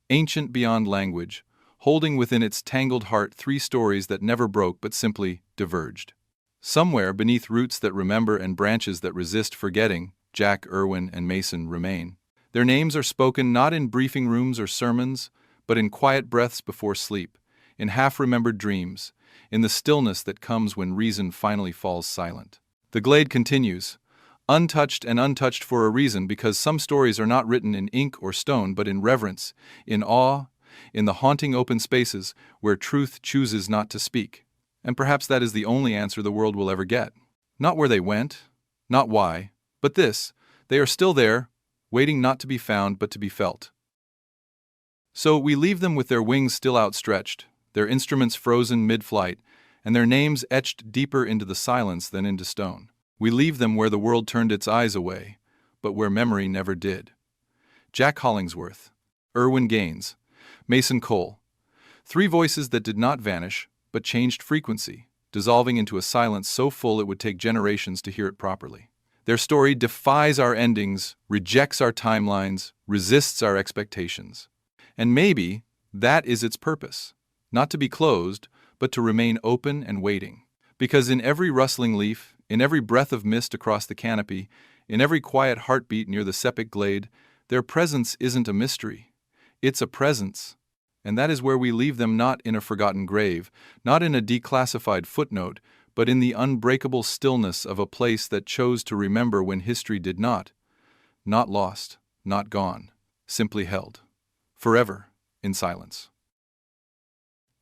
ancient beyond language, holding within its tangled heart 3 stories that never broke but simply diverged. Somewhere beneath roots that remember and branches that resist forgetting, Jack, Erwin, and Mason remain. Their names are spoken not in briefing rooms or sermons, but in quiet breaths before sleep, in half-remembered dreams, in the stillness that comes when reason finally falls silent. The glade continues, untouched and untouched for a reason, because some stories are not written in ink or stone but in reverence, in awe, in the haunting open spaces where truth chooses not to speak. And perhaps that is the only answer the world will ever get. Not where they went, not why, but this: they are still there, waiting not to be found but to be felt. So we leave them with their wings still outstretched, their instruments frozen mid-flight, and their names etched deeper into the silence than into stone. We leave them where the world turned its eyes away, but where memory never did. Jack Hollingsworth, Erwin Gaines, Mason Cole. 3 voices that did not vanish, but changed frequency, dissolving into a silence so full it would take generations to hear it properly. Their story defies our endings, rejects our timelines, resists our expectations. And maybe that is its purpose, not to be closed, but to remain open and waiting. Because in every rustling leaf, in every breath of mist across the canopy, in every quiet heartbeat near the septic glade, Their presence isn't a mystery. It's a presence. And that is where we leave them, not in a forgotten grave, not in a declassified footnote, but in the unbreakable stillness of a place that chose to remember when history did not. Not lost, not gone, simply held. Forever, in silence.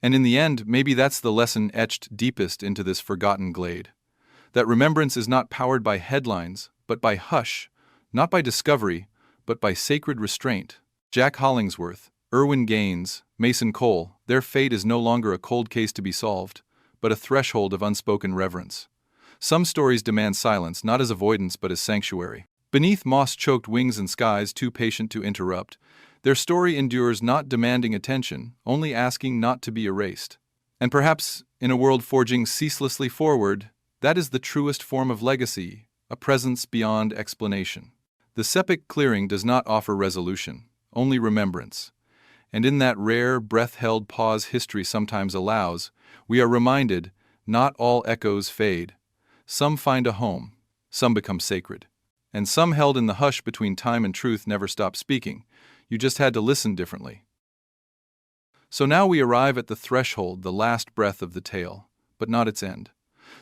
And in the end, maybe that's the lesson etched deepest into this forgotten glade. That remembrance is not powered by headlines, but by hush, not by discovery, but by sacred restraint. Jack Hollingsworth, Erwin Gaines, Mason Cole, their fate is no longer a cold case to be solved, but a threshold of unspoken reverence. Some stories demand silence, not as avoidance but as sanctuary. Beneath moss-choked wings and skies too patient to interrupt, their story endures, not demanding attention, only asking not to be erased. And perhaps, in a world forging ceaselessly forward, that is the truest form of legacy, a presence beyond explanation. The Sepik clearing does not offer resolution, only remembrance. And in that rare, breath-held pause history sometimes allows, we are reminded, not all echoes fade. Some find a home, some become sacred. And some held in the hush between time and truth never stop speaking. You just had to listen differently. So now we arrive at the threshold, the last breath of the tale, but not its end.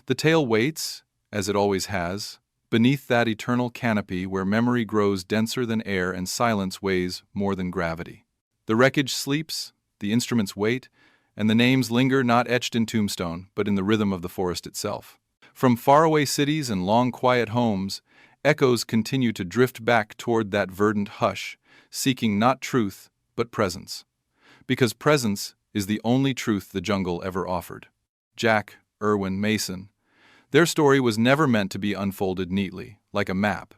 The tale waits, as it always has, beneath that eternal canopy where memory grows denser than air and silence weighs more than gravity. The wreckage sleeps, the instruments wait, and the names linger, not etched in tombstone, but in the rhythm of the forest itself. From faraway cities and long quiet homes, echoes continue to drift back toward that verdant hush, seeking not truth, but presence. Because presence is the only truth the jungle ever offered. Jack, Erwin, Mason. Their story was never meant to be unfolded neatly, like a map.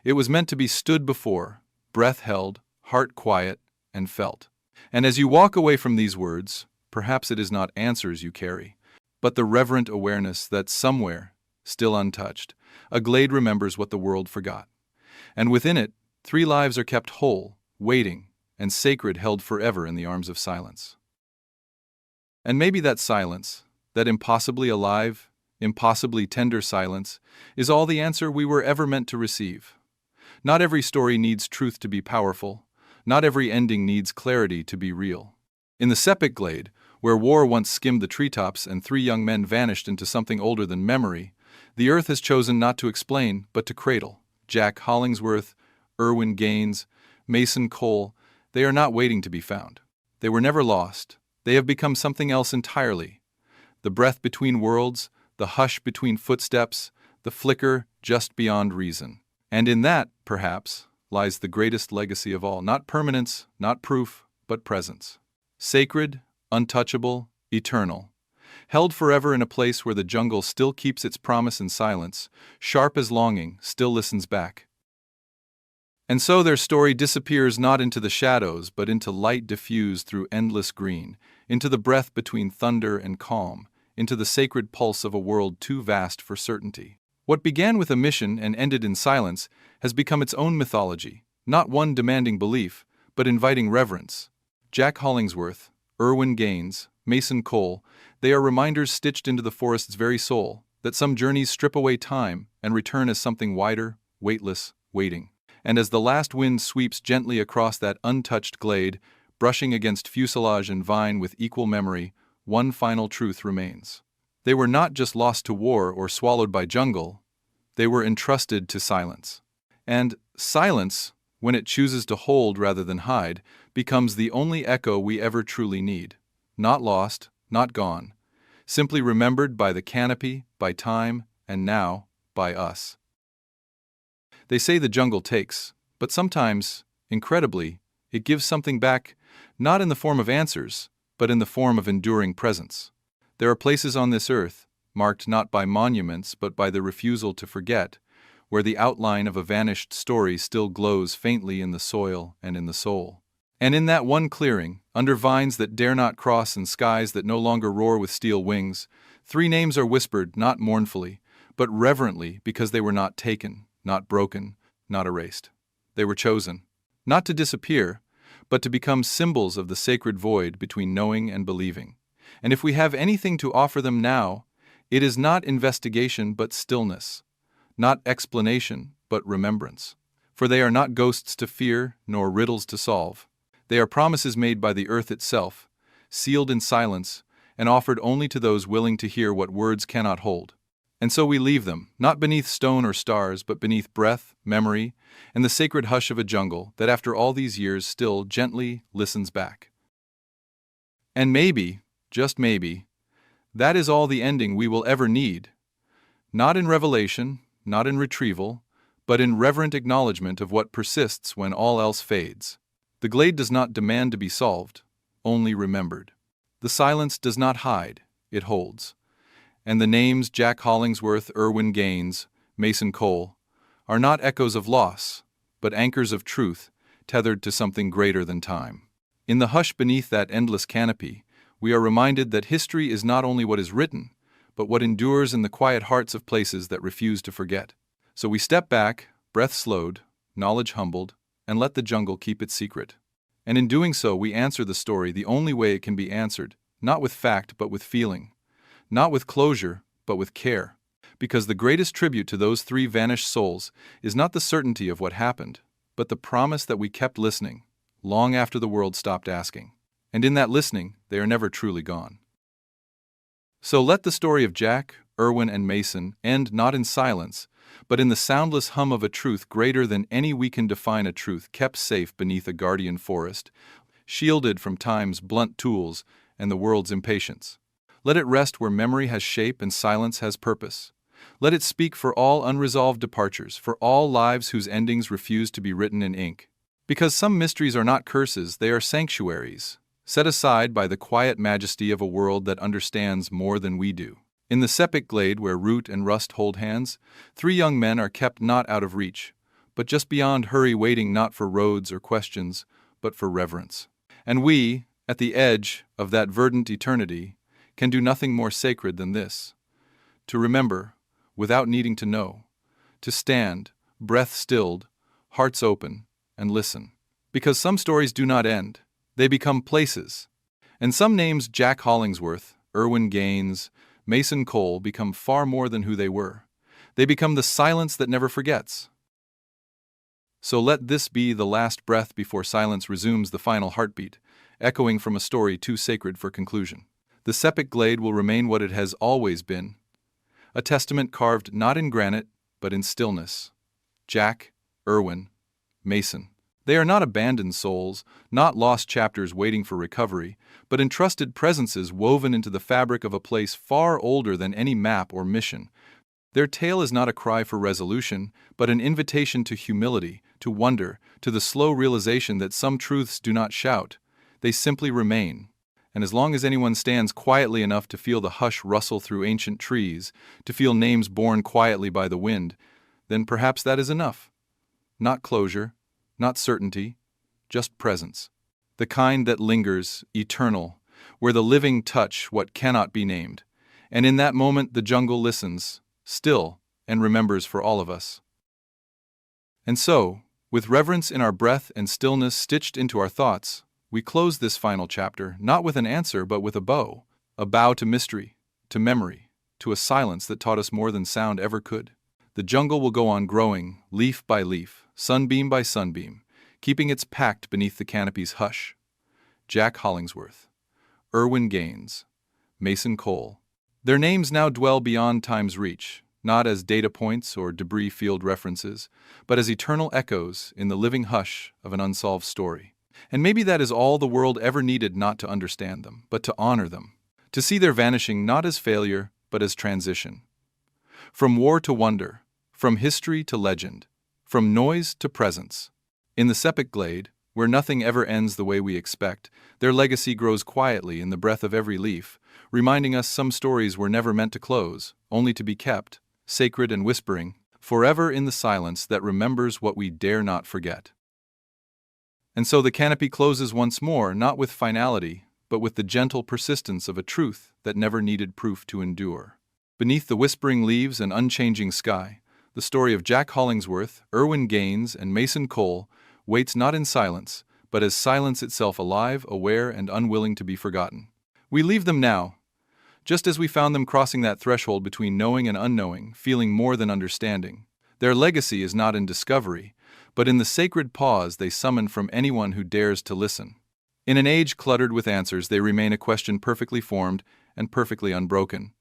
It was meant to be stood before, breath held, heart quiet, and felt. And as you walk away from these words, perhaps it is not answers you carry, but the reverent awareness that somewhere, still untouched, a glade remembers what the world forgot. And within it, 3 lives are kept whole, waiting, and sacred, held forever in the arms of silence. And maybe that silence, that impossibly alive, impossibly tender silence, is all the answer we were ever meant to receive. Not every story needs truth to be powerful. Not every ending needs clarity to be real. In the Sepik glade, where war once skimmed the treetops and 3 young men vanished into something older than memory, the earth has chosen not to explain, but to cradle. Jack Hollingsworth, Erwin Gaines, Mason Cole, they are not waiting to be found. They were never lost. They have become something else entirely. The breath between worlds, the hush between footsteps, the flicker just beyond reason. And in that, perhaps, lies the greatest legacy of all, not permanence, not proof, but presence. Sacred, untouchable, eternal. Held forever in a place where the jungle still keeps its promise in silence, sharp as longing, still listens back. And so their story disappears not into the shadows, but into light diffused through endless green, into the breath between thunder and calm, into the sacred pulse of a world too vast for certainty. What began with a mission and ended in silence has become its own mythology, not one demanding belief, but inviting reverence. Jack Hollingsworth, Erwin Gaines, Mason Cole, they are reminders stitched into the forest's very soul, that some journeys strip away time and return as something wider, weightless, waiting. And as the last wind sweeps gently across that untouched glade, brushing against fuselage and vine with equal memory, one final truth remains. They were not just lost to war or swallowed by jungle, they were entrusted to silence. And silence, when it chooses to hold rather than hide, becomes the only echo we ever truly need. Not lost, not gone, simply remembered by the canopy, by time, and now, by us. They say the jungle takes, but sometimes, incredibly, it gives something back, not in the form of answers, but in the form of enduring presence. There are places on this earth, marked not by monuments but by the refusal to forget, where the outline of a vanished story still glows faintly in the soil and in the soul. And in that one clearing, under vines that dare not cross and skies that no longer roar with steel wings, 3 names are whispered not mournfully, but reverently, because they were not taken, not broken, not erased. They were chosen, not to disappear, but to become symbols of the sacred void between knowing and believing. And if we have anything to offer them now, it is not investigation but stillness, not explanation but remembrance. For they are not ghosts to fear, nor riddles to solve. They are promises made by the earth itself, sealed in silence, and offered only to those willing to hear what words cannot hold. And so we leave them, not beneath stone or stars, but beneath breath, memory, and the sacred hush of a jungle that after all these years still gently listens back. And maybe, just maybe, that is all the ending we will ever need. Not in revelation, not in retrieval, but in reverent acknowledgement of what persists when all else fades. The glade does not demand to be solved, only remembered. The silence does not hide, it holds. And the names Jack Hollingsworth, Erwin Gaines, Mason Cole, are not echoes of loss, but anchors of truth, tethered to something greater than time. In the hush beneath that endless canopy, we are reminded that history is not only what is written, but what endures in the quiet hearts of places that refuse to forget. So we step back, breath slowed, knowledge humbled, and let the jungle keep its secret. And in doing so, we answer the story the only way it can be answered, not with fact but with feeling, not with closure but with care. Because the greatest tribute to those three vanished souls is not the certainty of what happened, but the promise that we kept listening, long after the world stopped asking. And in that listening, they are never truly gone. So let the story of Jack, Erwin, and Mason end not in silence, but in the soundless hum of a truth greater than any we can define, a truth kept safe beneath a guardian forest, shielded from time's blunt tools and the world's impatience. Let it rest where memory has shape and silence has purpose. Let it speak for all unresolved departures, for all lives whose endings refuse to be written in ink. Because some mysteries are not curses, they are sanctuaries, set aside by the quiet majesty of a world that understands more than we do. In the septic glade where root and rust hold hands, three young men are kept not out of reach, but just beyond hurry, waiting not for roads or questions, but for reverence. And we, at the edge of that verdant eternity, can do nothing more sacred than this: to remember, without needing to know, to stand, breath stilled, hearts open, and listen. Because some stories do not end, they become places. And some names, Jack Hollingsworth, Erwin Gaines, Mason Cole, become far more than who they were. They become the silence that never forgets. So let this be the last breath before silence resumes the final heartbeat, echoing from a story too sacred for conclusion. The septic glade will remain what it has always been, a testament carved not in granite, but in stillness. Jack, Erwin, Mason. They are not abandoned souls, not lost chapters waiting for recovery, but entrusted presences woven into the fabric of a place far older than any map or mission. Their tale is not a cry for resolution, but an invitation to humility, to wonder, to the slow realization that some truths do not shout, they simply remain. And as long as anyone stands quietly enough to feel the hush rustle through ancient trees, to feel names borne quietly by the wind, then perhaps that is enough. Not closure, not certainty, just presence. The kind that lingers, eternal, where the living touch what cannot be named. And in that moment the jungle listens, still, and remembers for all of us. And so, with reverence in our breath and stillness stitched into our thoughts, we close this final chapter not with an answer but with a bow to mystery, to memory, to a silence that taught us more than sound ever could. The jungle will go on growing, leaf by leaf, sunbeam by sunbeam, keeping its pact beneath the canopy's hush. Jack Hollingsworth, Erwin Gaines, Mason Cole. Their names now dwell beyond time's reach, not as data points or debris field references, but as eternal echoes in the living hush of an unsolved story. And maybe that is all the world ever needed, not to understand them, but to honor them, to see their vanishing not as failure, but as transition. From war to wonder, from history to legend, from noise to presence. In the septic glade, where nothing ever ends the way we expect, their legacy grows quietly in the breath of every leaf, reminding us some stories were never meant to close, only to be kept, sacred and whispering, forever in the silence that remembers what we dare not forget. And so the canopy closes once more, not with finality, but with the gentle persistence of a truth that never needed proof to endure. Beneath the whispering leaves and unchanging sky, the story of Jack Hollingsworth, Erwin Gaines, and Mason Cole waits not in silence, but as silence itself, alive, aware, and unwilling to be forgotten. We leave them now, just as we found them crossing that threshold between knowing and unknowing, feeling more than understanding. Their legacy is not in discovery, but in the sacred pause they summon from anyone who dares to listen. In an age cluttered with answers, they remain a question perfectly formed and perfectly unbroken.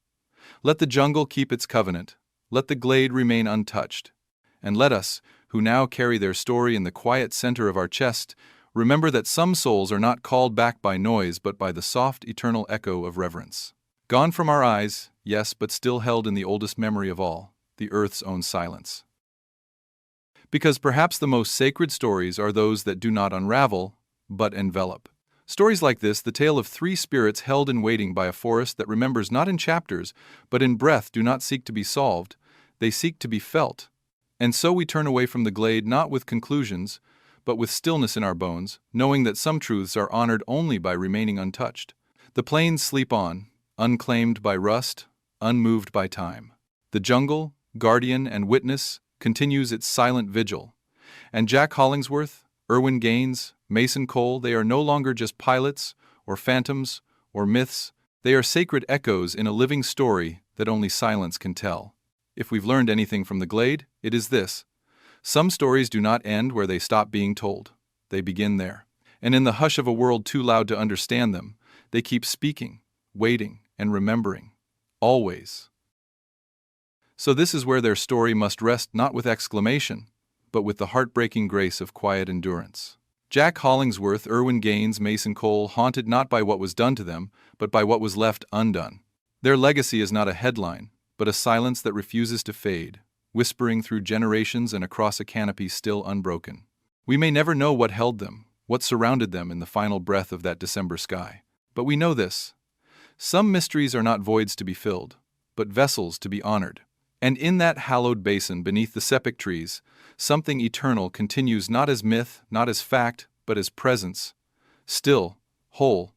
Let the jungle keep its covenant, let the glade remain untouched, and let us, who now carry their story in the quiet center of our chest, remember that some souls are not called back by noise but by the soft, eternal echo of reverence. Gone from our eyes, yes, but still held in the oldest memory of all, the earth's own silence. Because perhaps the most sacred stories are those that do not unravel, but envelop. Stories like this, the tale of three spirits held in waiting by a forest that remembers not in chapters, but in breath, do not seek to be solved, they seek to be felt. And so we turn away from the glade not with conclusions, but with stillness in our bones, knowing that some truths are honored only by remaining untouched. The plains sleep on, unclaimed by rust, unmoved by time. The jungle, guardian and witness, continues its silent vigil. And Jack Hollingsworth, Erwin Gaines, Mason Cole, they are no longer just pilots, or phantoms, or myths. They are sacred echoes in a living story that only silence can tell. If we've learned anything from the glade, it is this. Some stories do not end where they stop being told. They begin there. And in the hush of a world too loud to understand them, they keep speaking, waiting, and remembering. Always. So this is where their story must rest not with exclamation, but with the heartbreaking grace of quiet endurance. Jack Hollingsworth, Erwin Gaines, Mason Cole, haunted not by what was done to them, but by what was left undone. Their legacy is not a headline, but a silence that refuses to fade, whispering through generations and across a canopy still unbroken. We may never know what held them, what surrounded them in the final breath of that December sky. But we know this. Some mysteries are not voids to be filled, but vessels to be honored. And in that hallowed basin beneath the sepik trees, something eternal continues not as myth, not as fact, but as presence. Still, whole,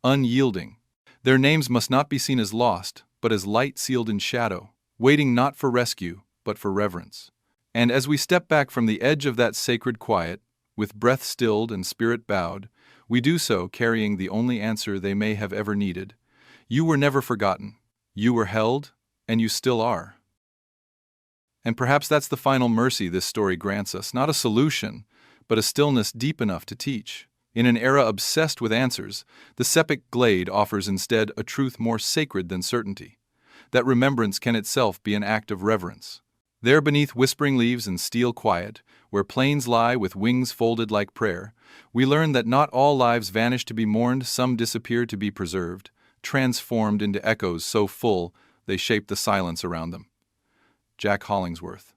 unyielding. Their names must not be seen as lost, but as light sealed in shadow, waiting not for rescue, but for reverence. And as we step back from the edge of that sacred quiet, with breath stilled and spirit bowed, we do so carrying the only answer they may have ever needed. You were never forgotten. You were held, and you still are. And perhaps that's the final mercy this story grants us, not a solution, but a stillness deep enough to teach. In an era obsessed with answers, the sepik glade offers instead a truth more sacred than certainty, that remembrance can itself be an act of reverence. There beneath whispering leaves and steel quiet, where plains lie with wings folded like prayer, we learn that not all lives vanish to be mourned, some disappear to be preserved, transformed into echoes so full they shape the silence around them. Jack Hollingsworth,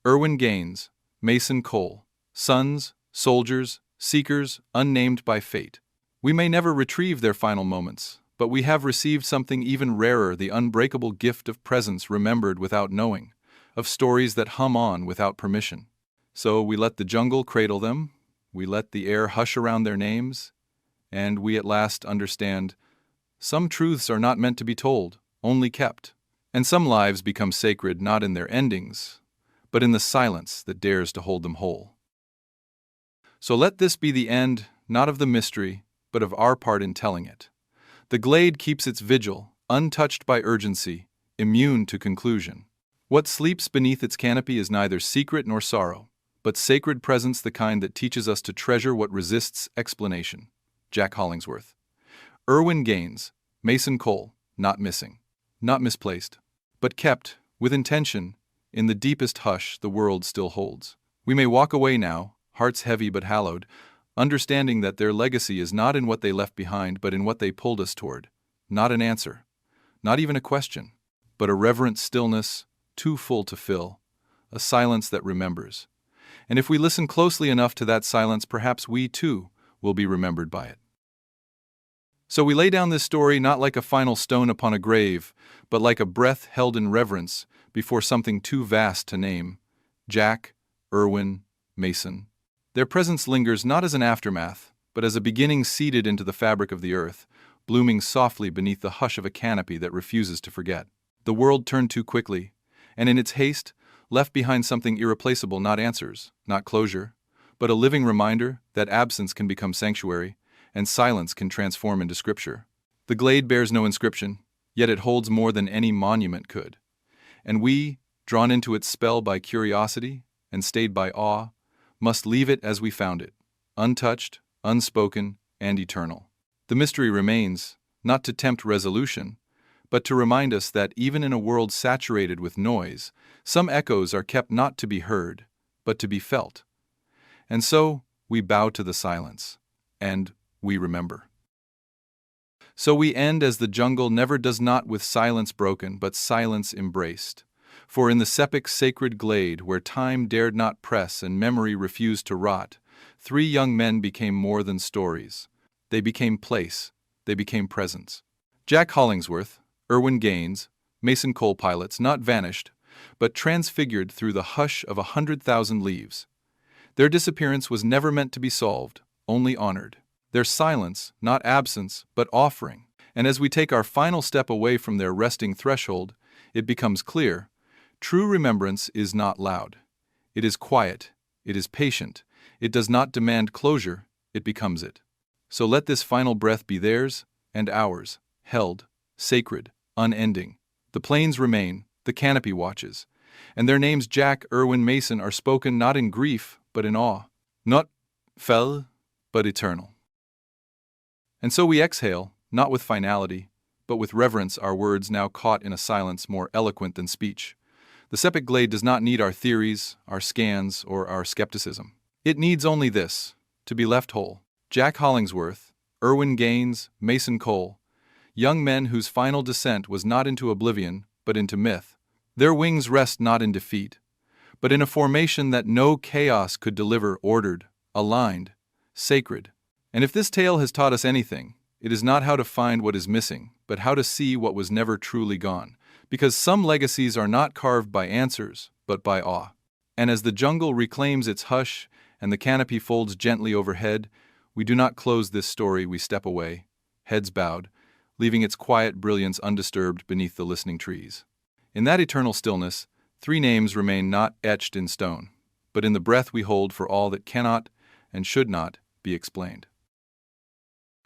Erwin Gaines, Mason Cole, sons, soldiers, seekers, unnamed by fate. We may never retrieve their final moments, but we have received something even rarer, the unbreakable gift of presence remembered without knowing, of stories that hum on without permission. So we let the jungle cradle them, we let the air hush around their names, and we at last understand some truths are not meant to be told, only kept. And some lives become sacred not in their endings, but in the silence that dares to hold them whole. So let this be the end, not of the mystery, but of our part in telling it. The glade keeps its vigil, untouched by urgency, immune to conclusion. What sleeps beneath its canopy is neither secret nor sorrow, but sacred presence, the kind that teaches us to treasure what resists explanation. Jack Hollingsworth. Erwin Gaines, Mason Cole, not missing. Not misplaced, but kept, with intention, in the deepest hush the world still holds. We may walk away now, hearts heavy but hallowed, understanding that their legacy is not in what they left behind, but in what they pulled us toward. Not an answer, not even a question, but a reverent stillness, too full to fill, a silence that remembers. And if we listen closely enough to that silence, perhaps we, too, will be remembered by it. So we lay down this story not like a final stone upon a grave, but like a breath held in reverence before something too vast to name. Jack, Erwin, Mason. Their presence lingers not as an aftermath, but as a beginning seeded into the fabric of the earth, blooming softly beneath the hush of a canopy that refuses to forget. The world turned too quickly, and in its haste, left behind something irreplaceable, not answers, not closure, but a living reminder that absence can become sanctuary, and silence can transform into scripture. The glade bears no inscription, yet it holds more than any monument could. And we, drawn into its spell by curiosity and stayed by awe, must leave it as we found it, untouched, unspoken, and eternal. The mystery remains, not to tempt resolution, but to remind us that even in a world saturated with noise, some echoes are kept not to be heard, but to be felt. And so, we bow to the silence, and we remember. So we end as the jungle never does not with silence broken, but silence embraced. For in the Sepik sacred glade, where time dared not press and memory refused to rot, 3 young men became more than stories. They became place, they became presence. Jack Hollingsworth, Erwin Gaines, Mason Cole pilots not vanished, but transfigured through the hush of 100,000 leaves. Their disappearance was never meant to be solved, only honored. Their silence, not absence, but offering. And as we take our final step away from their resting threshold, it becomes clear, true remembrance is not loud. It is quiet, it is patient, it does not demand closure, it becomes it. So let this final breath be theirs and ours, held, sacred, unending. The plains remain, the canopy watches, and their names Jack, Erwin, Mason are spoken not in grief, but in awe. Not fell, but eternal. And so we exhale, not with finality, but with reverence, our words now caught in a silence more eloquent than speech. The Sepik glade does not need our theories, our scans, or our skepticism. It needs only this, to be left whole. Jack Hollingsworth, Erwin Gaines, Mason Cole, young men whose final descent was not into oblivion, but into myth. Their wings rest not in defeat, but in a formation that no chaos could deliver, ordered, aligned, sacred. And if this tale has taught us anything, it is not how to find what is missing, but how to see what was never truly gone. Because some legacies are not carved by answers, but by awe. And as the jungle reclaims its hush and the canopy folds gently overhead, we do not close this story, we step away, heads bowed, leaving its quiet brilliance undisturbed beneath the listening trees. In that eternal stillness, 3 names remain not etched in stone, but in the breath we hold for all that cannot and should not be explained.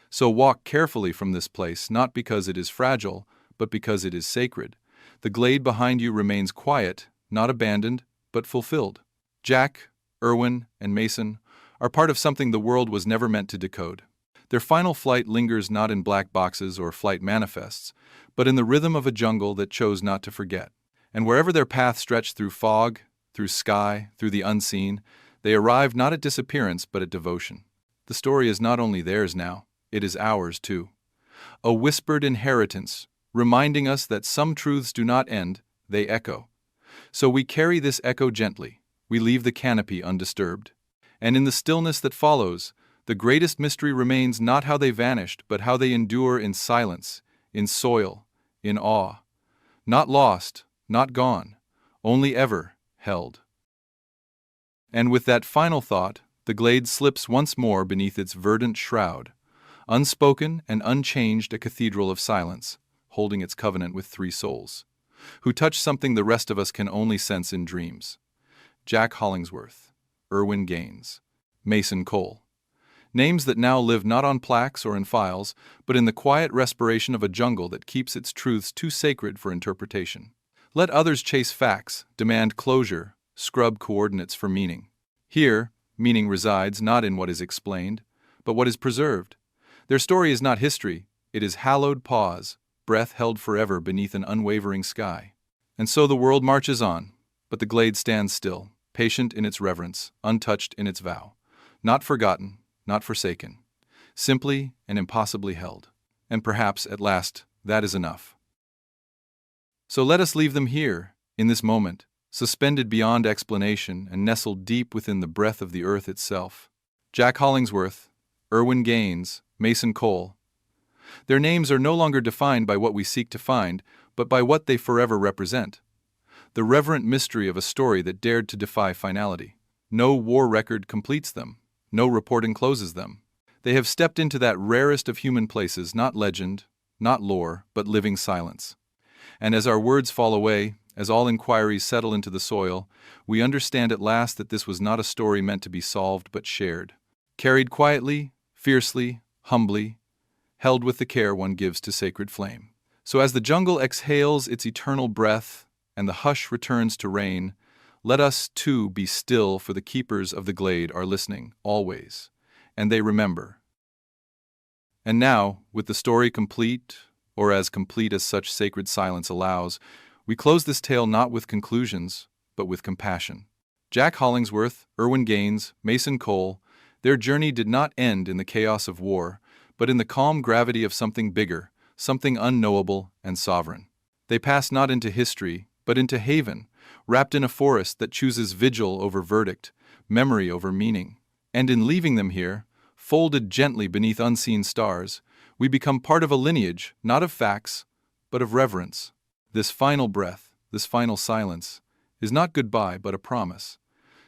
So walk carefully from this place, not because it is fragile, but because it is sacred. The glade behind you remains quiet, not abandoned, but fulfilled. Jack, Erwin, and Mason are part of something the world was never meant to decode. Their final flight lingers not in black boxes or flight manifests, but in the rhythm of a jungle that chose not to forget. And wherever their path stretched through fog, through sky, through the unseen, they arrived not at disappearance but at devotion. The story is not only theirs now, it is ours too. A whispered inheritance, reminding us that some truths do not end, they echo. So we carry this echo gently, we leave the canopy undisturbed. And in the stillness that follows, the greatest mystery remains not how they vanished, but how they endure in silence, in soil, in awe. Not lost, not gone, only ever held. And with that final thought, the glade slips once more beneath its verdant shroud, unspoken and unchanged, a cathedral of silence, holding its covenant with 3 souls, who touch something the rest of us can only sense in dreams. Jack Hollingsworth, Erwin Gaines, Mason Cole. Names that now live not on plaques or in files, but in the quiet respiration of a jungle that keeps its truths too sacred for interpretation. Let others chase facts, demand closure, scrub coordinates for meaning. Here, meaning resides not in what is explained, but what is preserved. Their story is not history, it is hallowed pause, breath held forever beneath an unwavering sky. And so the world marches on, but the glade stands still, patient in its reverence, untouched in its vow. Not forgotten, not forsaken, simply and impossibly held. And perhaps, at last, that is enough. So let us leave them here, in this moment, suspended beyond explanation and nestled deep within the breath of the earth itself. Jack Hollingsworth, Erwin Gaines, Mason Cole. Their names are no longer defined by what we seek to find, but by what they forever represent. The reverent mystery of a story that dared to defy finality. No war record completes them. No reporting closes them. They have stepped into that rarest of human places, not legend, not lore, but living silence. And as our words fall away, as all inquiries settle into the soil, we understand at last that this was not a story meant to be solved but shared. Carried quietly, fiercely, humbly, held with the care one gives to sacred flame. So as the jungle exhales its eternal breath and the hush returns to reign, Let us, too, be still, for the keepers of the glade are listening, always, and they remember. And now, with the story complete, or as complete as such sacred silence allows, we close this tale not with conclusions, but with compassion. Jack Hollingsworth, Erwin Gaines, Mason Cole, their journey did not end in the chaos of war, but in the calm gravity of something bigger, something unknowable and sovereign. They passed not into history, but into haven, wrapped in a forest that chooses vigil over verdict, memory over meaning. And in leaving them here, folded gently beneath unseen stars, we become part of a lineage, not of facts, but of reverence. This final breath, this final silence, is not goodbye but a promise.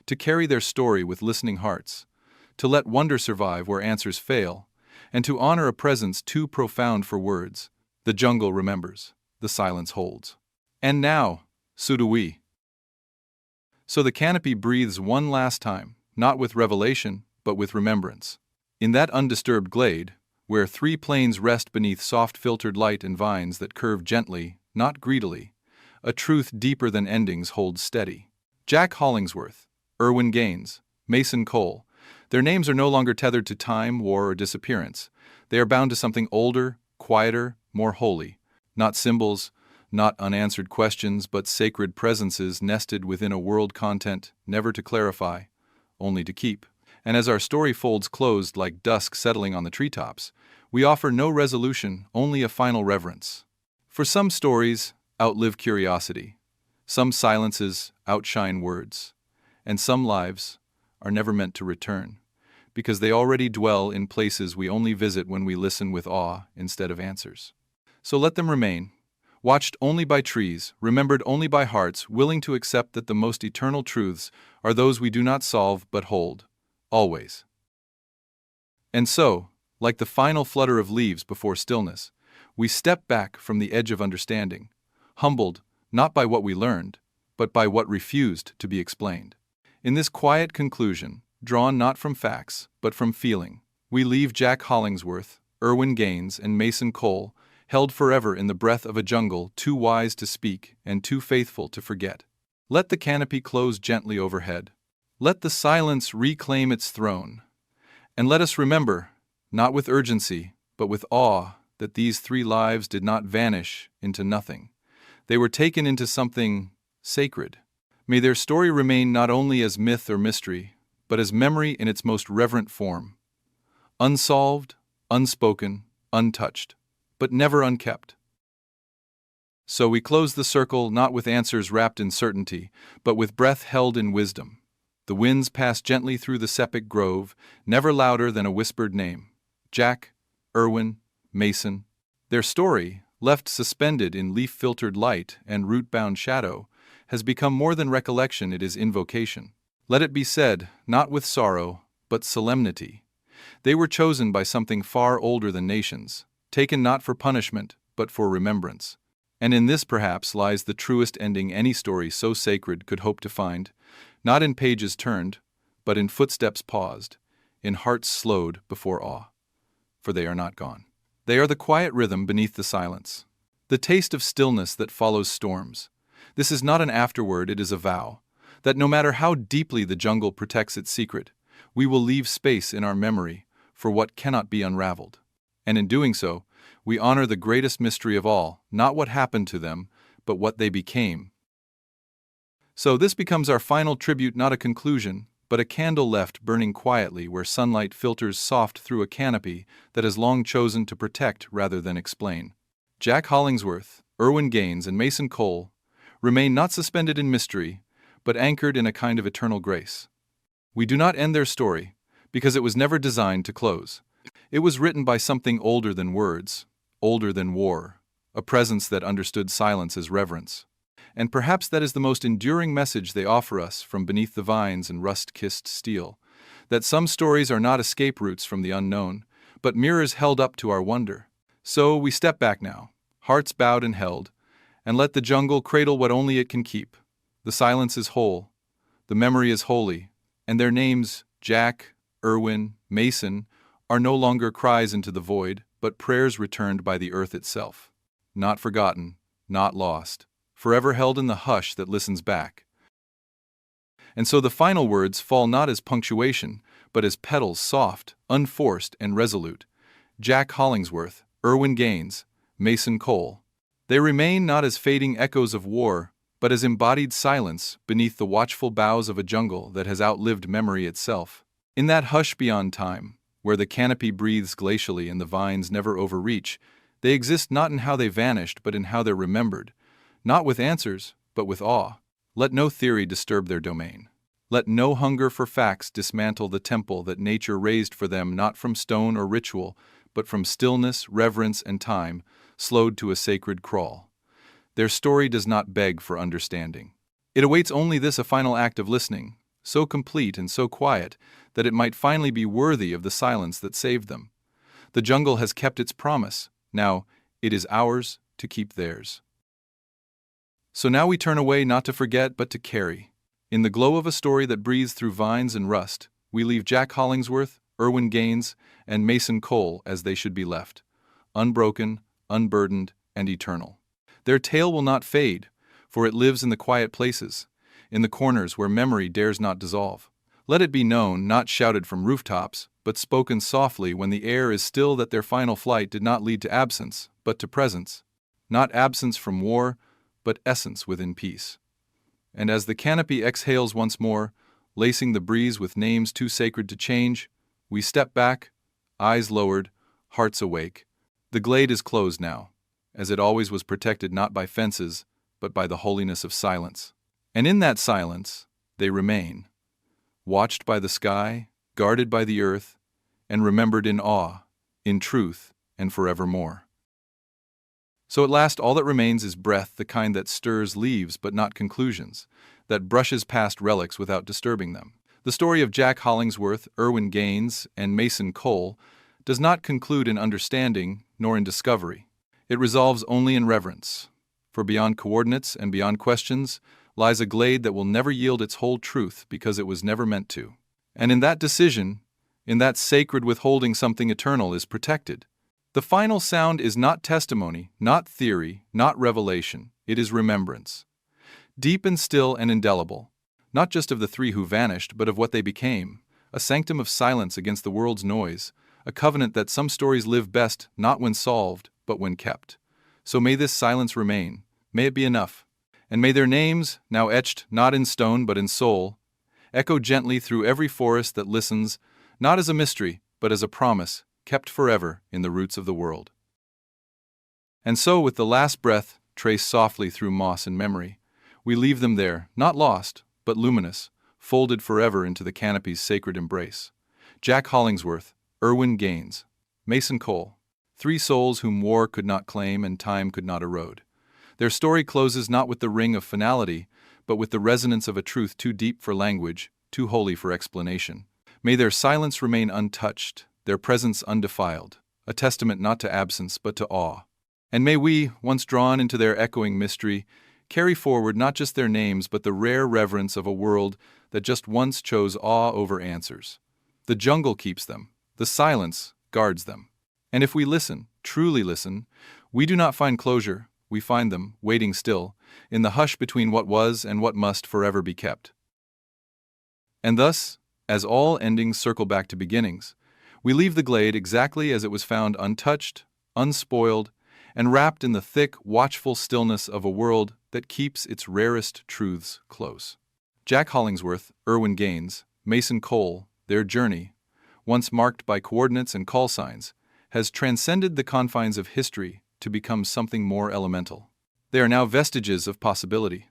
To carry their story with listening hearts, to let wonder survive where answers fail, and to honor a presence too profound for words. The jungle remembers, the silence holds. And now, so do we. So the canopy breathes one last time, not with revelation, but with remembrance. In that undisturbed glade, where three plains rest beneath soft filtered light and vines that curve gently, not greedily, a truth deeper than endings holds steady. Jack Hollingsworth, Erwin Gaines, Mason Cole, their names are no longer tethered to time, war, or disappearance. They are bound to something older, quieter, more holy. Not symbols, not unanswered questions, but sacred presences nested within a world content never to clarify, only to keep. And as our story folds closed like dusk settling on the treetops, we offer no resolution, only a final reverence. For some stories outlive curiosity, some silences outshine words, and some lives are never meant to return, because they already dwell in places we only visit when we listen with awe instead of answers. So let them remain, watched only by trees, remembered only by hearts willing to accept that the most eternal truths are those we do not solve but hold, always. And so, like the final flutter of leaves before stillness, we step back from the edge of understanding, humbled not by what we learned, but by what refused to be explained. In this quiet conclusion, drawn not from facts, but from feeling, we leave Jack Hollingsworth, Erwin Gaines, and Mason Cole held forever in the breath of a jungle too wise to speak and too faithful to forget. Let the canopy close gently overhead. Let the silence reclaim its throne. And let us remember, not with urgency, but with awe, that these three lives did not vanish into nothing. They were taken into something sacred. May their story remain not only as myth or mystery, but as memory in its most reverent form. Unsolved, unspoken, untouched, but never unkept. So we close the circle not with answers wrapped in certainty, but with breath held in wisdom. The winds pass gently through the sepik grove, never louder than a whispered name. Jack, Erwin, Mason. Their story, left suspended in leaf-filtered light and root-bound shadow, has become more than recollection, it is invocation. Let it be said, not with sorrow, but solemnity. They were chosen by something far older than nations, taken not for punishment, but for remembrance. And in this perhaps lies the truest ending any story so sacred could hope to find, not in pages turned, but in footsteps paused, in hearts slowed before awe. For they are not gone. They are the quiet rhythm beneath the silence, the taste of stillness that follows storms. This is not an afterword, it is a vow, that no matter how deeply the jungle protects its secret, we will leave space in our memory for what cannot be unraveled. And in doing so, we honor the greatest mystery of all, not what happened to them, but what they became. So this becomes our final tribute, not a conclusion, but a candle left burning quietly where sunlight filters soft through a canopy that has long chosen to protect rather than explain. Jack Hollingsworth, Erwin Gaines, and Mason Cole remain not suspended in mystery, but anchored in a kind of eternal grace. We do not end their story, because it was never designed to close. It was written by something older than words, older than war, a presence that understood silence as reverence. And perhaps that is the most enduring message they offer us from beneath the vines and rust-kissed steel, that some stories are not escape routes from the unknown, but mirrors held up to our wonder. So we step back now, hearts bowed and held, and let the jungle cradle what only it can keep. The silence is whole, the memory is holy, and their names, Jack, Erwin, Mason, are no longer cries into the void, but prayers returned by the earth itself. Not forgotten, not lost, forever held in the hush that listens back. And so the final words fall not as punctuation, but as petals soft, unforced, and resolute. Jack Hollingsworth, Erwin Gaines, Mason Cole. They remain not as fading echoes of war, but as embodied silence beneath the watchful boughs of a jungle that has outlived memory itself. In that hush beyond time, where the canopy breathes glacially and the vines never overreach, they exist not in how they vanished, but in how they're remembered, not with answers, but with awe. Let no theory disturb their domain. Let no hunger for facts dismantle the temple that nature raised for them, not from stone or ritual, but from stillness, reverence, and time, slowed to a sacred crawl. Their story does not beg for understanding. It awaits only this, a final act of listening, so complete and so quiet that it might finally be worthy of the silence that saved them. The jungle has kept its promise. Now, it is ours to keep theirs. So now we turn away not to forget but to carry. In the glow of a story that breathes through vines and rust, we leave Jack Hollingsworth, Erwin Gaines, and Mason Cole as they should be left, unbroken, unburdened, and eternal. Their tale will not fade, for it lives in the quiet places, in the corners where memory dares not dissolve. Let it be known, not shouted from rooftops, but spoken softly when the air is still, that their final flight did not lead to absence, but to presence. Not absence from war, but essence within peace. And as the canopy exhales once more, lacing the breeze with names too sacred to change, we step back, eyes lowered, hearts awake. The glade is closed now, as it always was, protected not by fences, but by the holiness of silence. And in that silence, they remain, watched by the sky, guarded by the earth, and remembered in awe, in truth, and forevermore. So at last all that remains is breath, the kind that stirs leaves but not conclusions, that brushes past relics without disturbing them. The story of Jack Hollingsworth, Erwin Gaines, and Mason Cole does not conclude in understanding nor in discovery. It resolves only in reverence, for beyond coordinates and beyond questions lies a glade that will never yield its whole truth because it was never meant to. And in that decision, in that sacred withholding, something eternal is protected. The final sound is not testimony, not theory, not revelation. It is remembrance. Deep and still and indelible, not just of the three who vanished, but of what they became, a sanctum of silence against the world's noise, a covenant that some stories live best not when solved, but when kept. So may this silence remain, may it be enough, and may their names, now etched not in stone but in soul, echo gently through every forest that listens, not as a mystery, but as a promise, kept forever in the roots of the world. And so, with the last breath traced softly through moss and memory, we leave them there, not lost, but luminous, folded forever into the canopy's sacred embrace. Jack Hollingsworth, Erwin Gaines, Mason Cole, three souls whom war could not claim and time could not erode. Their story closes not with the ring of finality, but with the resonance of a truth too deep for language, too holy for explanation. May their silence remain untouched, their presence undefiled, a testament not to absence but to awe. And may we, once drawn into their echoing mystery, carry forward not just their names but the rare reverence of a world that just once chose awe over answers. The jungle keeps them, the silence guards them. And if we listen, truly listen, we do not find closure, we find them, waiting still, in the hush between what was and what must forever be kept. And thus, as all endings circle back to beginnings, we leave the glade exactly as it was found, untouched, unspoiled, and wrapped in the thick, watchful stillness of a world that keeps its rarest truths close. Jack Hollingsworth, Erwin Gaines, Mason Cole, their journey, once marked by coordinates and call signs, has transcended the confines of history to become something more elemental. They are now vestiges of possibility.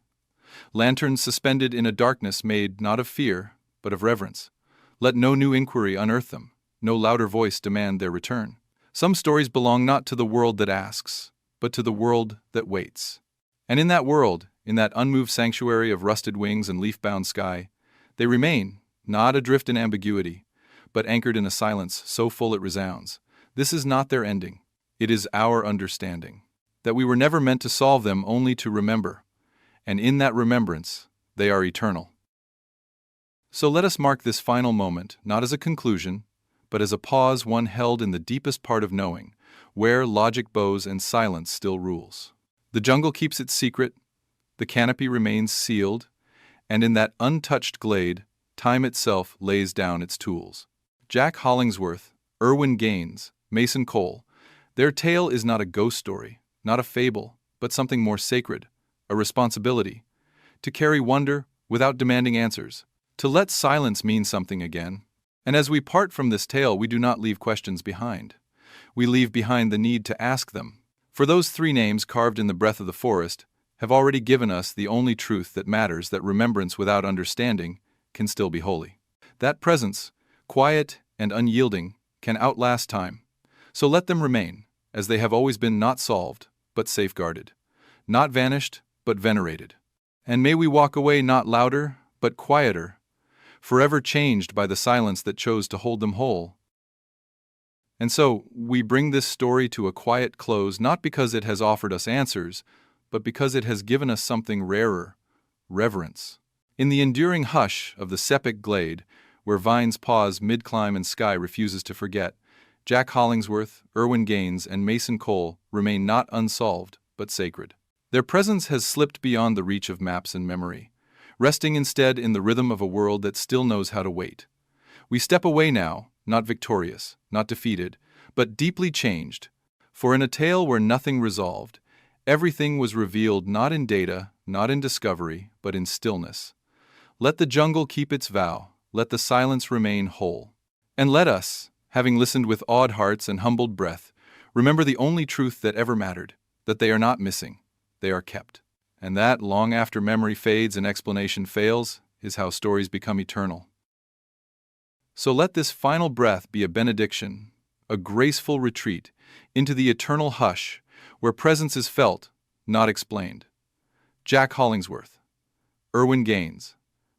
Lanterns suspended in a darkness made not of fear, but of reverence. Let no new inquiry unearth them, no louder voice demand their return. Some stories belong not to the world that asks, but to the world that waits. And in that world, in that unmoved sanctuary of rusted wings and leaf-bound sky, they remain, not adrift in ambiguity, but anchored in a silence so full it resounds. This is not their ending. It is our understanding. That we were never meant to solve them, only to remember. And in that remembrance, they are eternal. So let us mark this final moment, not as a conclusion, but as a pause, one held in the deepest part of knowing, where logic bows and silence still rules. The jungle keeps its secret, the canopy remains sealed, And in that untouched glade, time itself lays down its tools. Jack Hollingsworth, Erwin Gaines, Mason Cole, their tale is not a ghost story, not a fable, but something more sacred, a responsibility, to carry wonder without demanding answers, to let silence mean something again. And as we part from this tale, we do not leave questions behind. We leave behind the need to ask them. For those three names carved in the breath of the forest have already given us the only truth that matters, that remembrance without understanding can still be holy. That presence, quiet and unyielding, can outlast time. So let them remain, as they have always been, not solved, but safeguarded, not vanished, but venerated. And may we walk away not louder, but quieter, forever changed by the silence that chose to hold them whole. And so, we bring this story to a quiet close, not because it has offered us answers, but because it has given us something rarer, reverence. In the enduring hush of the septic glade, where vines pause mid-climb and sky refuses to forget, Jack Hollingsworth, Erwin Gaines, and Mason Cole remain not unsolved, but sacred. Their presence has slipped beyond the reach of maps and memory, resting instead in the rhythm of a world that still knows how to wait. We step away now, not victorious, not defeated, but deeply changed. For in a tale where nothing resolved, everything was revealed not in data, not in discovery, but in stillness. Let the jungle keep its vow, let the silence remain whole. And let us, having listened with awed hearts and humbled breath, remember the only truth that ever mattered, that they are not missing, they are kept. And that, long after memory fades and explanation fails, is how stories become eternal. So let this final breath be a benediction, a graceful retreat into the eternal hush where presence is felt, not explained. Jack Hollingsworth, Erwin Gaines,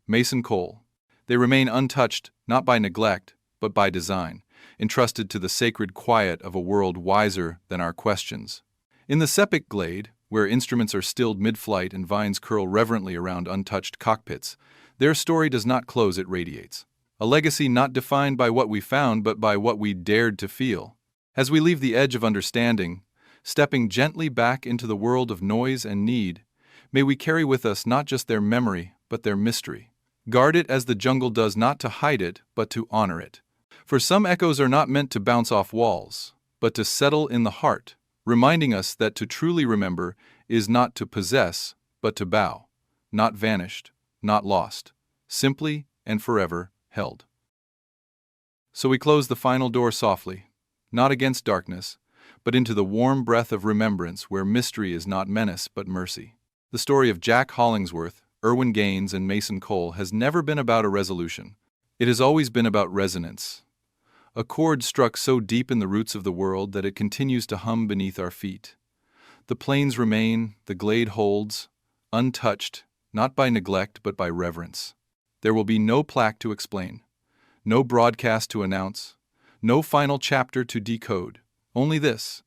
Mason Cole, they remain untouched not by neglect, but by design, entrusted to the sacred quiet of a world wiser than our questions. In the septic glade, where instruments are stilled mid-flight and vines curl reverently around untouched cockpits, their story does not close, it radiates. A legacy not defined by what we found, but by what we dared to feel. As we leave the edge of understanding, stepping gently back into the world of noise and need, may we carry with us not just their memory, but their mystery. Guard it as the jungle does, not to hide it, but to honor it. For some echoes are not meant to bounce off walls, but to settle in the heart, reminding us that to truly remember is not to possess, but to bow, not vanished, not lost, simply and forever held. So we close the final door softly, not against darkness, but into the warm breath of remembrance where mystery is not menace but mercy. The story of Jack Hollingsworth, Erwin Gaines, and Mason Cole has never been about a resolution. It has always been about resonance. A chord struck so deep in the roots of the world that it continues to hum beneath our feet. The plains remain, the glade holds, untouched, not by neglect but by reverence. There will be no plaque to explain, no broadcast to announce, no final chapter to decode. Only this: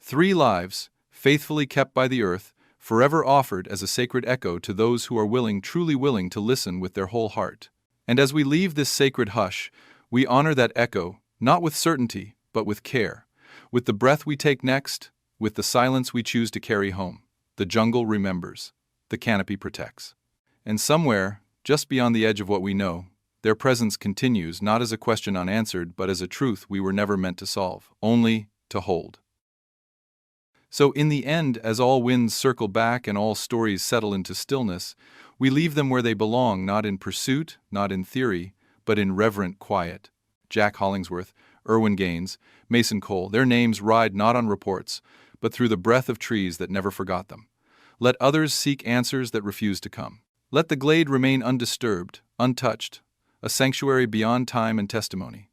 3 lives, faithfully kept by the earth, forever offered as a sacred echo to those who are willing, truly willing, to listen with their whole heart. And as we leave this sacred hush, we honor that echo, not with certainty, but with care, with the breath we take next, with the silence we choose to carry home. The jungle remembers, the canopy protects. And somewhere, just beyond the edge of what we know, their presence continues, not as a question unanswered, but as a truth we were never meant to solve, only to hold. So in the end, as all winds circle back and all stories settle into stillness, we leave them where they belong, not in pursuit, not in theory, but in reverent quiet. Jack Hollingsworth, Erwin Gaines, Mason Cole, their names ride not on reports, but through the breath of trees that never forgot them. Let others seek answers that refuse to come. Let the glade remain undisturbed, untouched, a sanctuary beyond time and testimony.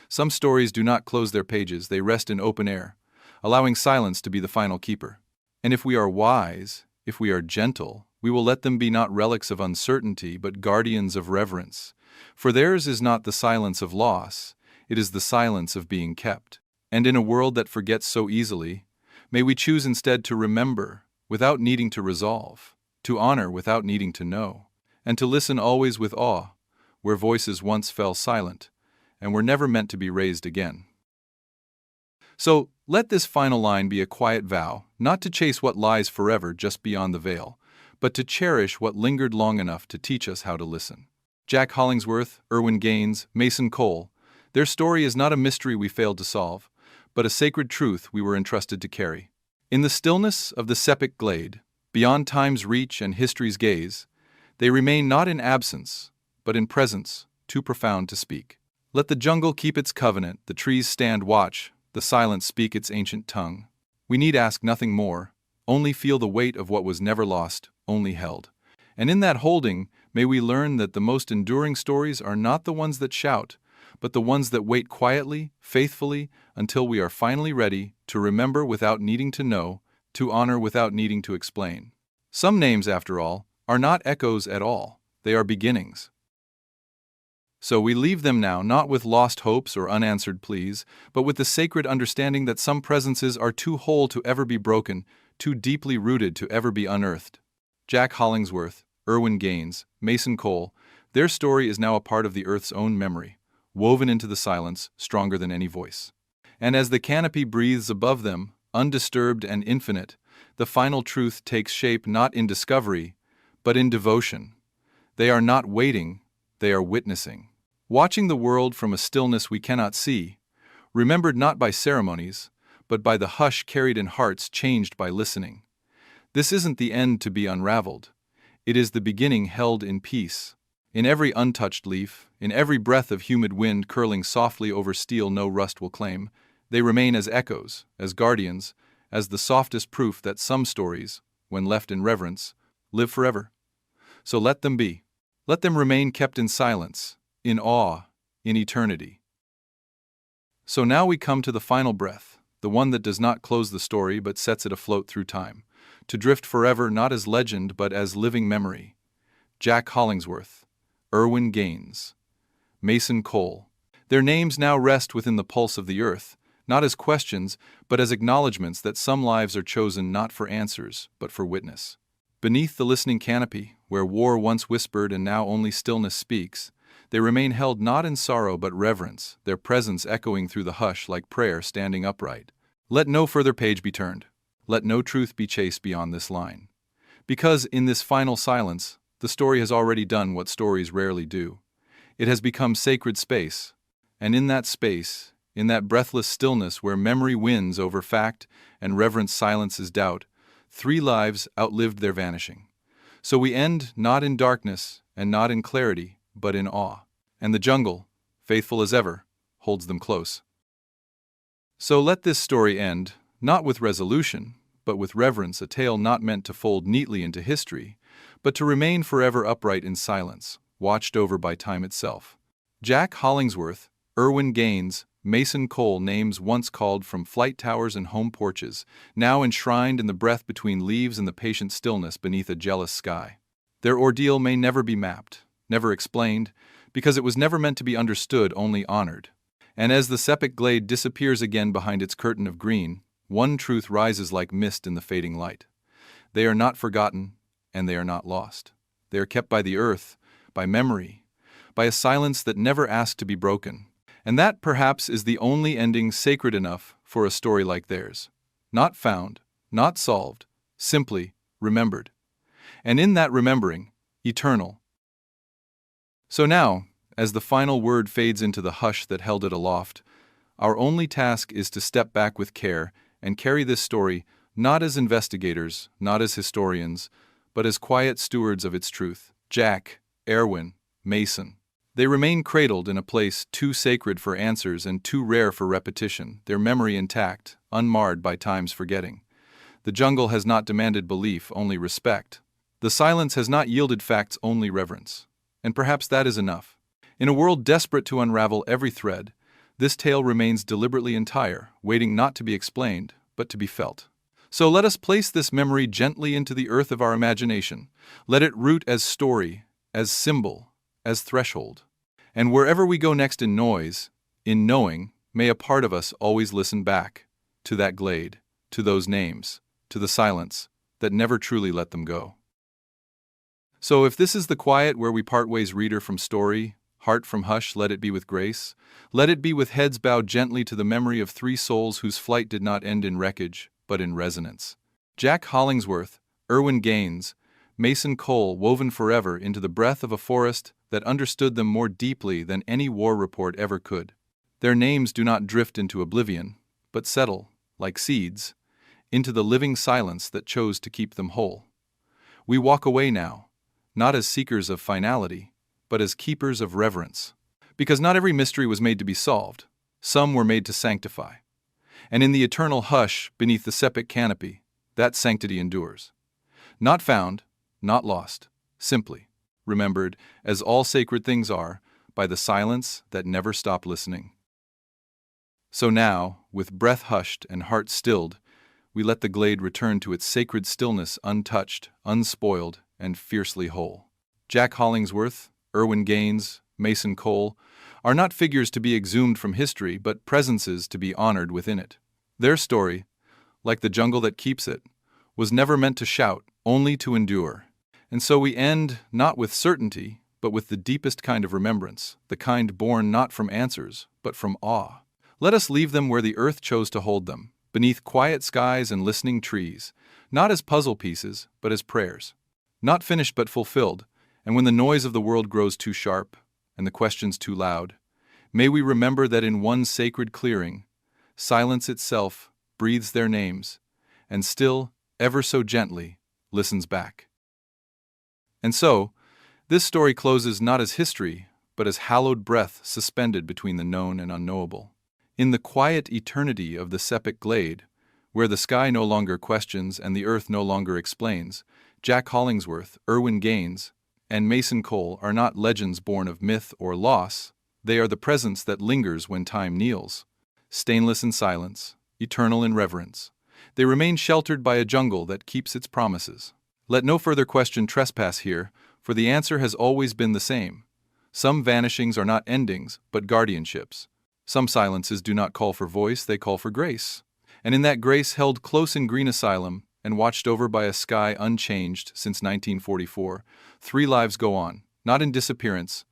Some stories do not close their pages, they rest in open air, allowing silence to be the final keeper. And if we are wise, if we are gentle, we will let them be not relics of uncertainty, but guardians of reverence. For theirs is not the silence of loss, it is the silence of being kept. And in a world that forgets so easily, may we choose instead to remember, without needing to resolve, to honor without needing to know, and to listen always with awe, where voices once fell silent, and were never meant to be raised again. So, let this final line be a quiet vow, not to chase what lies forever just beyond the veil, but to cherish what lingered long enough to teach us how to listen. Jack Hollingsworth, Erwin Gaines, Mason Cole, their story is not a mystery we failed to solve, but a sacred truth we were entrusted to carry. In the stillness of the Sepik glade, beyond time's reach and history's gaze, they remain not in absence, but in presence, too profound to speak. Let the jungle keep its covenant, the trees stand watch, the silence speak its ancient tongue. We need ask nothing more, only feel the weight of what was never lost, only held. And in that holding, may we learn that the most enduring stories are not the ones that shout, but the ones that wait quietly, faithfully, until we are finally ready to remember without needing to know, to honor without needing to explain. Some names, after all, are not echoes at all, they are beginnings. So we leave them now not with lost hopes or unanswered pleas, but with the sacred understanding that some presences are too whole to ever be broken, too deeply rooted to ever be unearthed. Jack Hollingsworth, Erwin Gaines, Mason Cole, their story is now a part of the Earth's own memory, woven into the silence, stronger than any voice. And as the canopy breathes above them, undisturbed and infinite, the final truth takes shape not in discovery, but in devotion. They are not waiting, they are witnessing. Watching the world from a stillness we cannot see, remembered not by ceremonies, but by the hush carried in hearts changed by listening. This isn't the end to be unraveled. It is the beginning held in peace. In every untouched leaf, in every breath of humid wind curling softly over steel no rust will claim, they remain as echoes, as guardians, as the softest proof that some stories, when left in reverence, live forever. So let them be. Let them remain kept in silence, in awe, in eternity. So now we come to the final breath, the one that does not close the story but sets it afloat through time, to drift forever not as legend but as living memory. Jack Hollingsworth, Erwin Gaines, Mason Cole. Their names now rest within the pulse of the earth, not as questions, but as acknowledgments that some lives are chosen not for answers, but for witness. Beneath the listening canopy, where war once whispered and now only stillness speaks, they remain held not in sorrow but reverence, their presence echoing through the hush like prayer standing upright. Let no further page be turned. Let no truth be chased beyond this line. Because in this final silence, the story has already done what stories rarely do. It has become sacred space, and in that space, in that breathless stillness where memory wins over fact and reverence silences doubt, 3 lives outlived their vanishing. So we end not in darkness and not in clarity, but in awe. And the jungle, faithful as ever, holds them close. So let this story end, not with resolution, but with reverence, a tale not meant to fold neatly into history, but to remain forever upright in silence, watched over by time itself. Jack Hollingsworth, Erwin Gaines, Mason Cole, names once called from flight towers and home porches, now enshrined in the breath between leaves and the patient stillness beneath a jealous sky. Their ordeal may never be mapped, never explained, because it was never meant to be understood, only honored. And as the Sepik glade disappears again behind its curtain of green, one truth rises like mist in the fading light. They are not forgotten, and they are not lost. They are kept by the earth, by memory, by a silence that never asked to be broken. And that, perhaps, is the only ending sacred enough for a story like theirs. Not found, not solved, simply remembered. And in that remembering, eternal. So now, as the final word fades into the hush that held it aloft, our only task is to step back with care and carry this story not as investigators, not as historians, but as quiet stewards of its truth. Jack, Erwin, Mason. They remain cradled in a place too sacred for answers and too rare for repetition, their memory intact, unmarred by time's forgetting. The jungle has not demanded belief, only respect. The silence has not yielded facts, only reverence. And perhaps that is enough. In a world desperate to unravel every thread, this tale remains deliberately entire, waiting not to be explained, but to be felt. So let us place this memory gently into the earth of our imagination. Let it root as story, as symbol, as threshold. And wherever we go next in noise, in knowing, may a part of us always listen back, to that glade, to those names, to the silence, that never truly let them go. So if this is the quiet where we part ways, reader from story, heart from hush, let it be with grace. Let it be with heads bowed gently to the memory of 3 souls whose flight did not end in wreckage, but in resonance. Jack Hollingsworth, Erwin Gaines, Mason coal woven forever into the breath of a forest that understood them more deeply than any war report ever could. Their names do not drift into oblivion, but settle, like seeds, into the living silence that chose to keep them whole. We walk away now, not as seekers of finality, but as keepers of reverence. Because not every mystery was made to be solved. Some were made to sanctify. And in the eternal hush beneath the sepic canopy, that sanctity endures. Not found, not lost, simply remembered, as all sacred things are, by the silence that never stopped listening. So now, with breath hushed and heart stilled, we let the glade return to its sacred stillness untouched, unspoiled, and fiercely whole. Jack Hollingsworth, Erwin Gaines, Mason Cole are not figures to be exhumed from history, but presences to be honored within it. Their story, like the jungle that keeps it, was never meant to shout, only to endure. And so we end not with certainty, but with the deepest kind of remembrance, the kind born not from answers, but from awe. Let us leave them where the earth chose to hold them, beneath quiet skies and listening trees, not as puzzle pieces, but as prayers. Not finished but fulfilled, and when the noise of the world grows too sharp, and the questions too loud, may we remember that in one sacred clearing, silence itself breathes their names, and still, ever so gently, listens back. And so, this story closes not as history, but as hallowed breath suspended between the known and unknowable. In the quiet eternity of the sepic glade, where the sky no longer questions and the earth no longer explains, Jack Hollingsworth, Erwin Gaines, and Mason Cole are not legends born of myth or loss, they are the presence that lingers when time kneels. Stainless in silence, eternal in reverence, they remain sheltered by a jungle that keeps its promises. Let no further question trespass here, for the answer has always been the same. Some vanishings are not endings, but guardianships. Some silences do not call for voice, they call for grace. And in that grace held close in green asylum, and watched over by a sky unchanged since 1944, 3 lives go on, not in disappearance,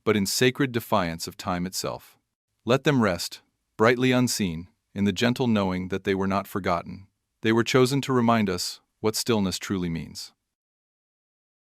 but in sacred defiance of time itself. Let them rest, brightly unseen, in the gentle knowing that they were not forgotten. They were chosen to remind us what stillness truly means.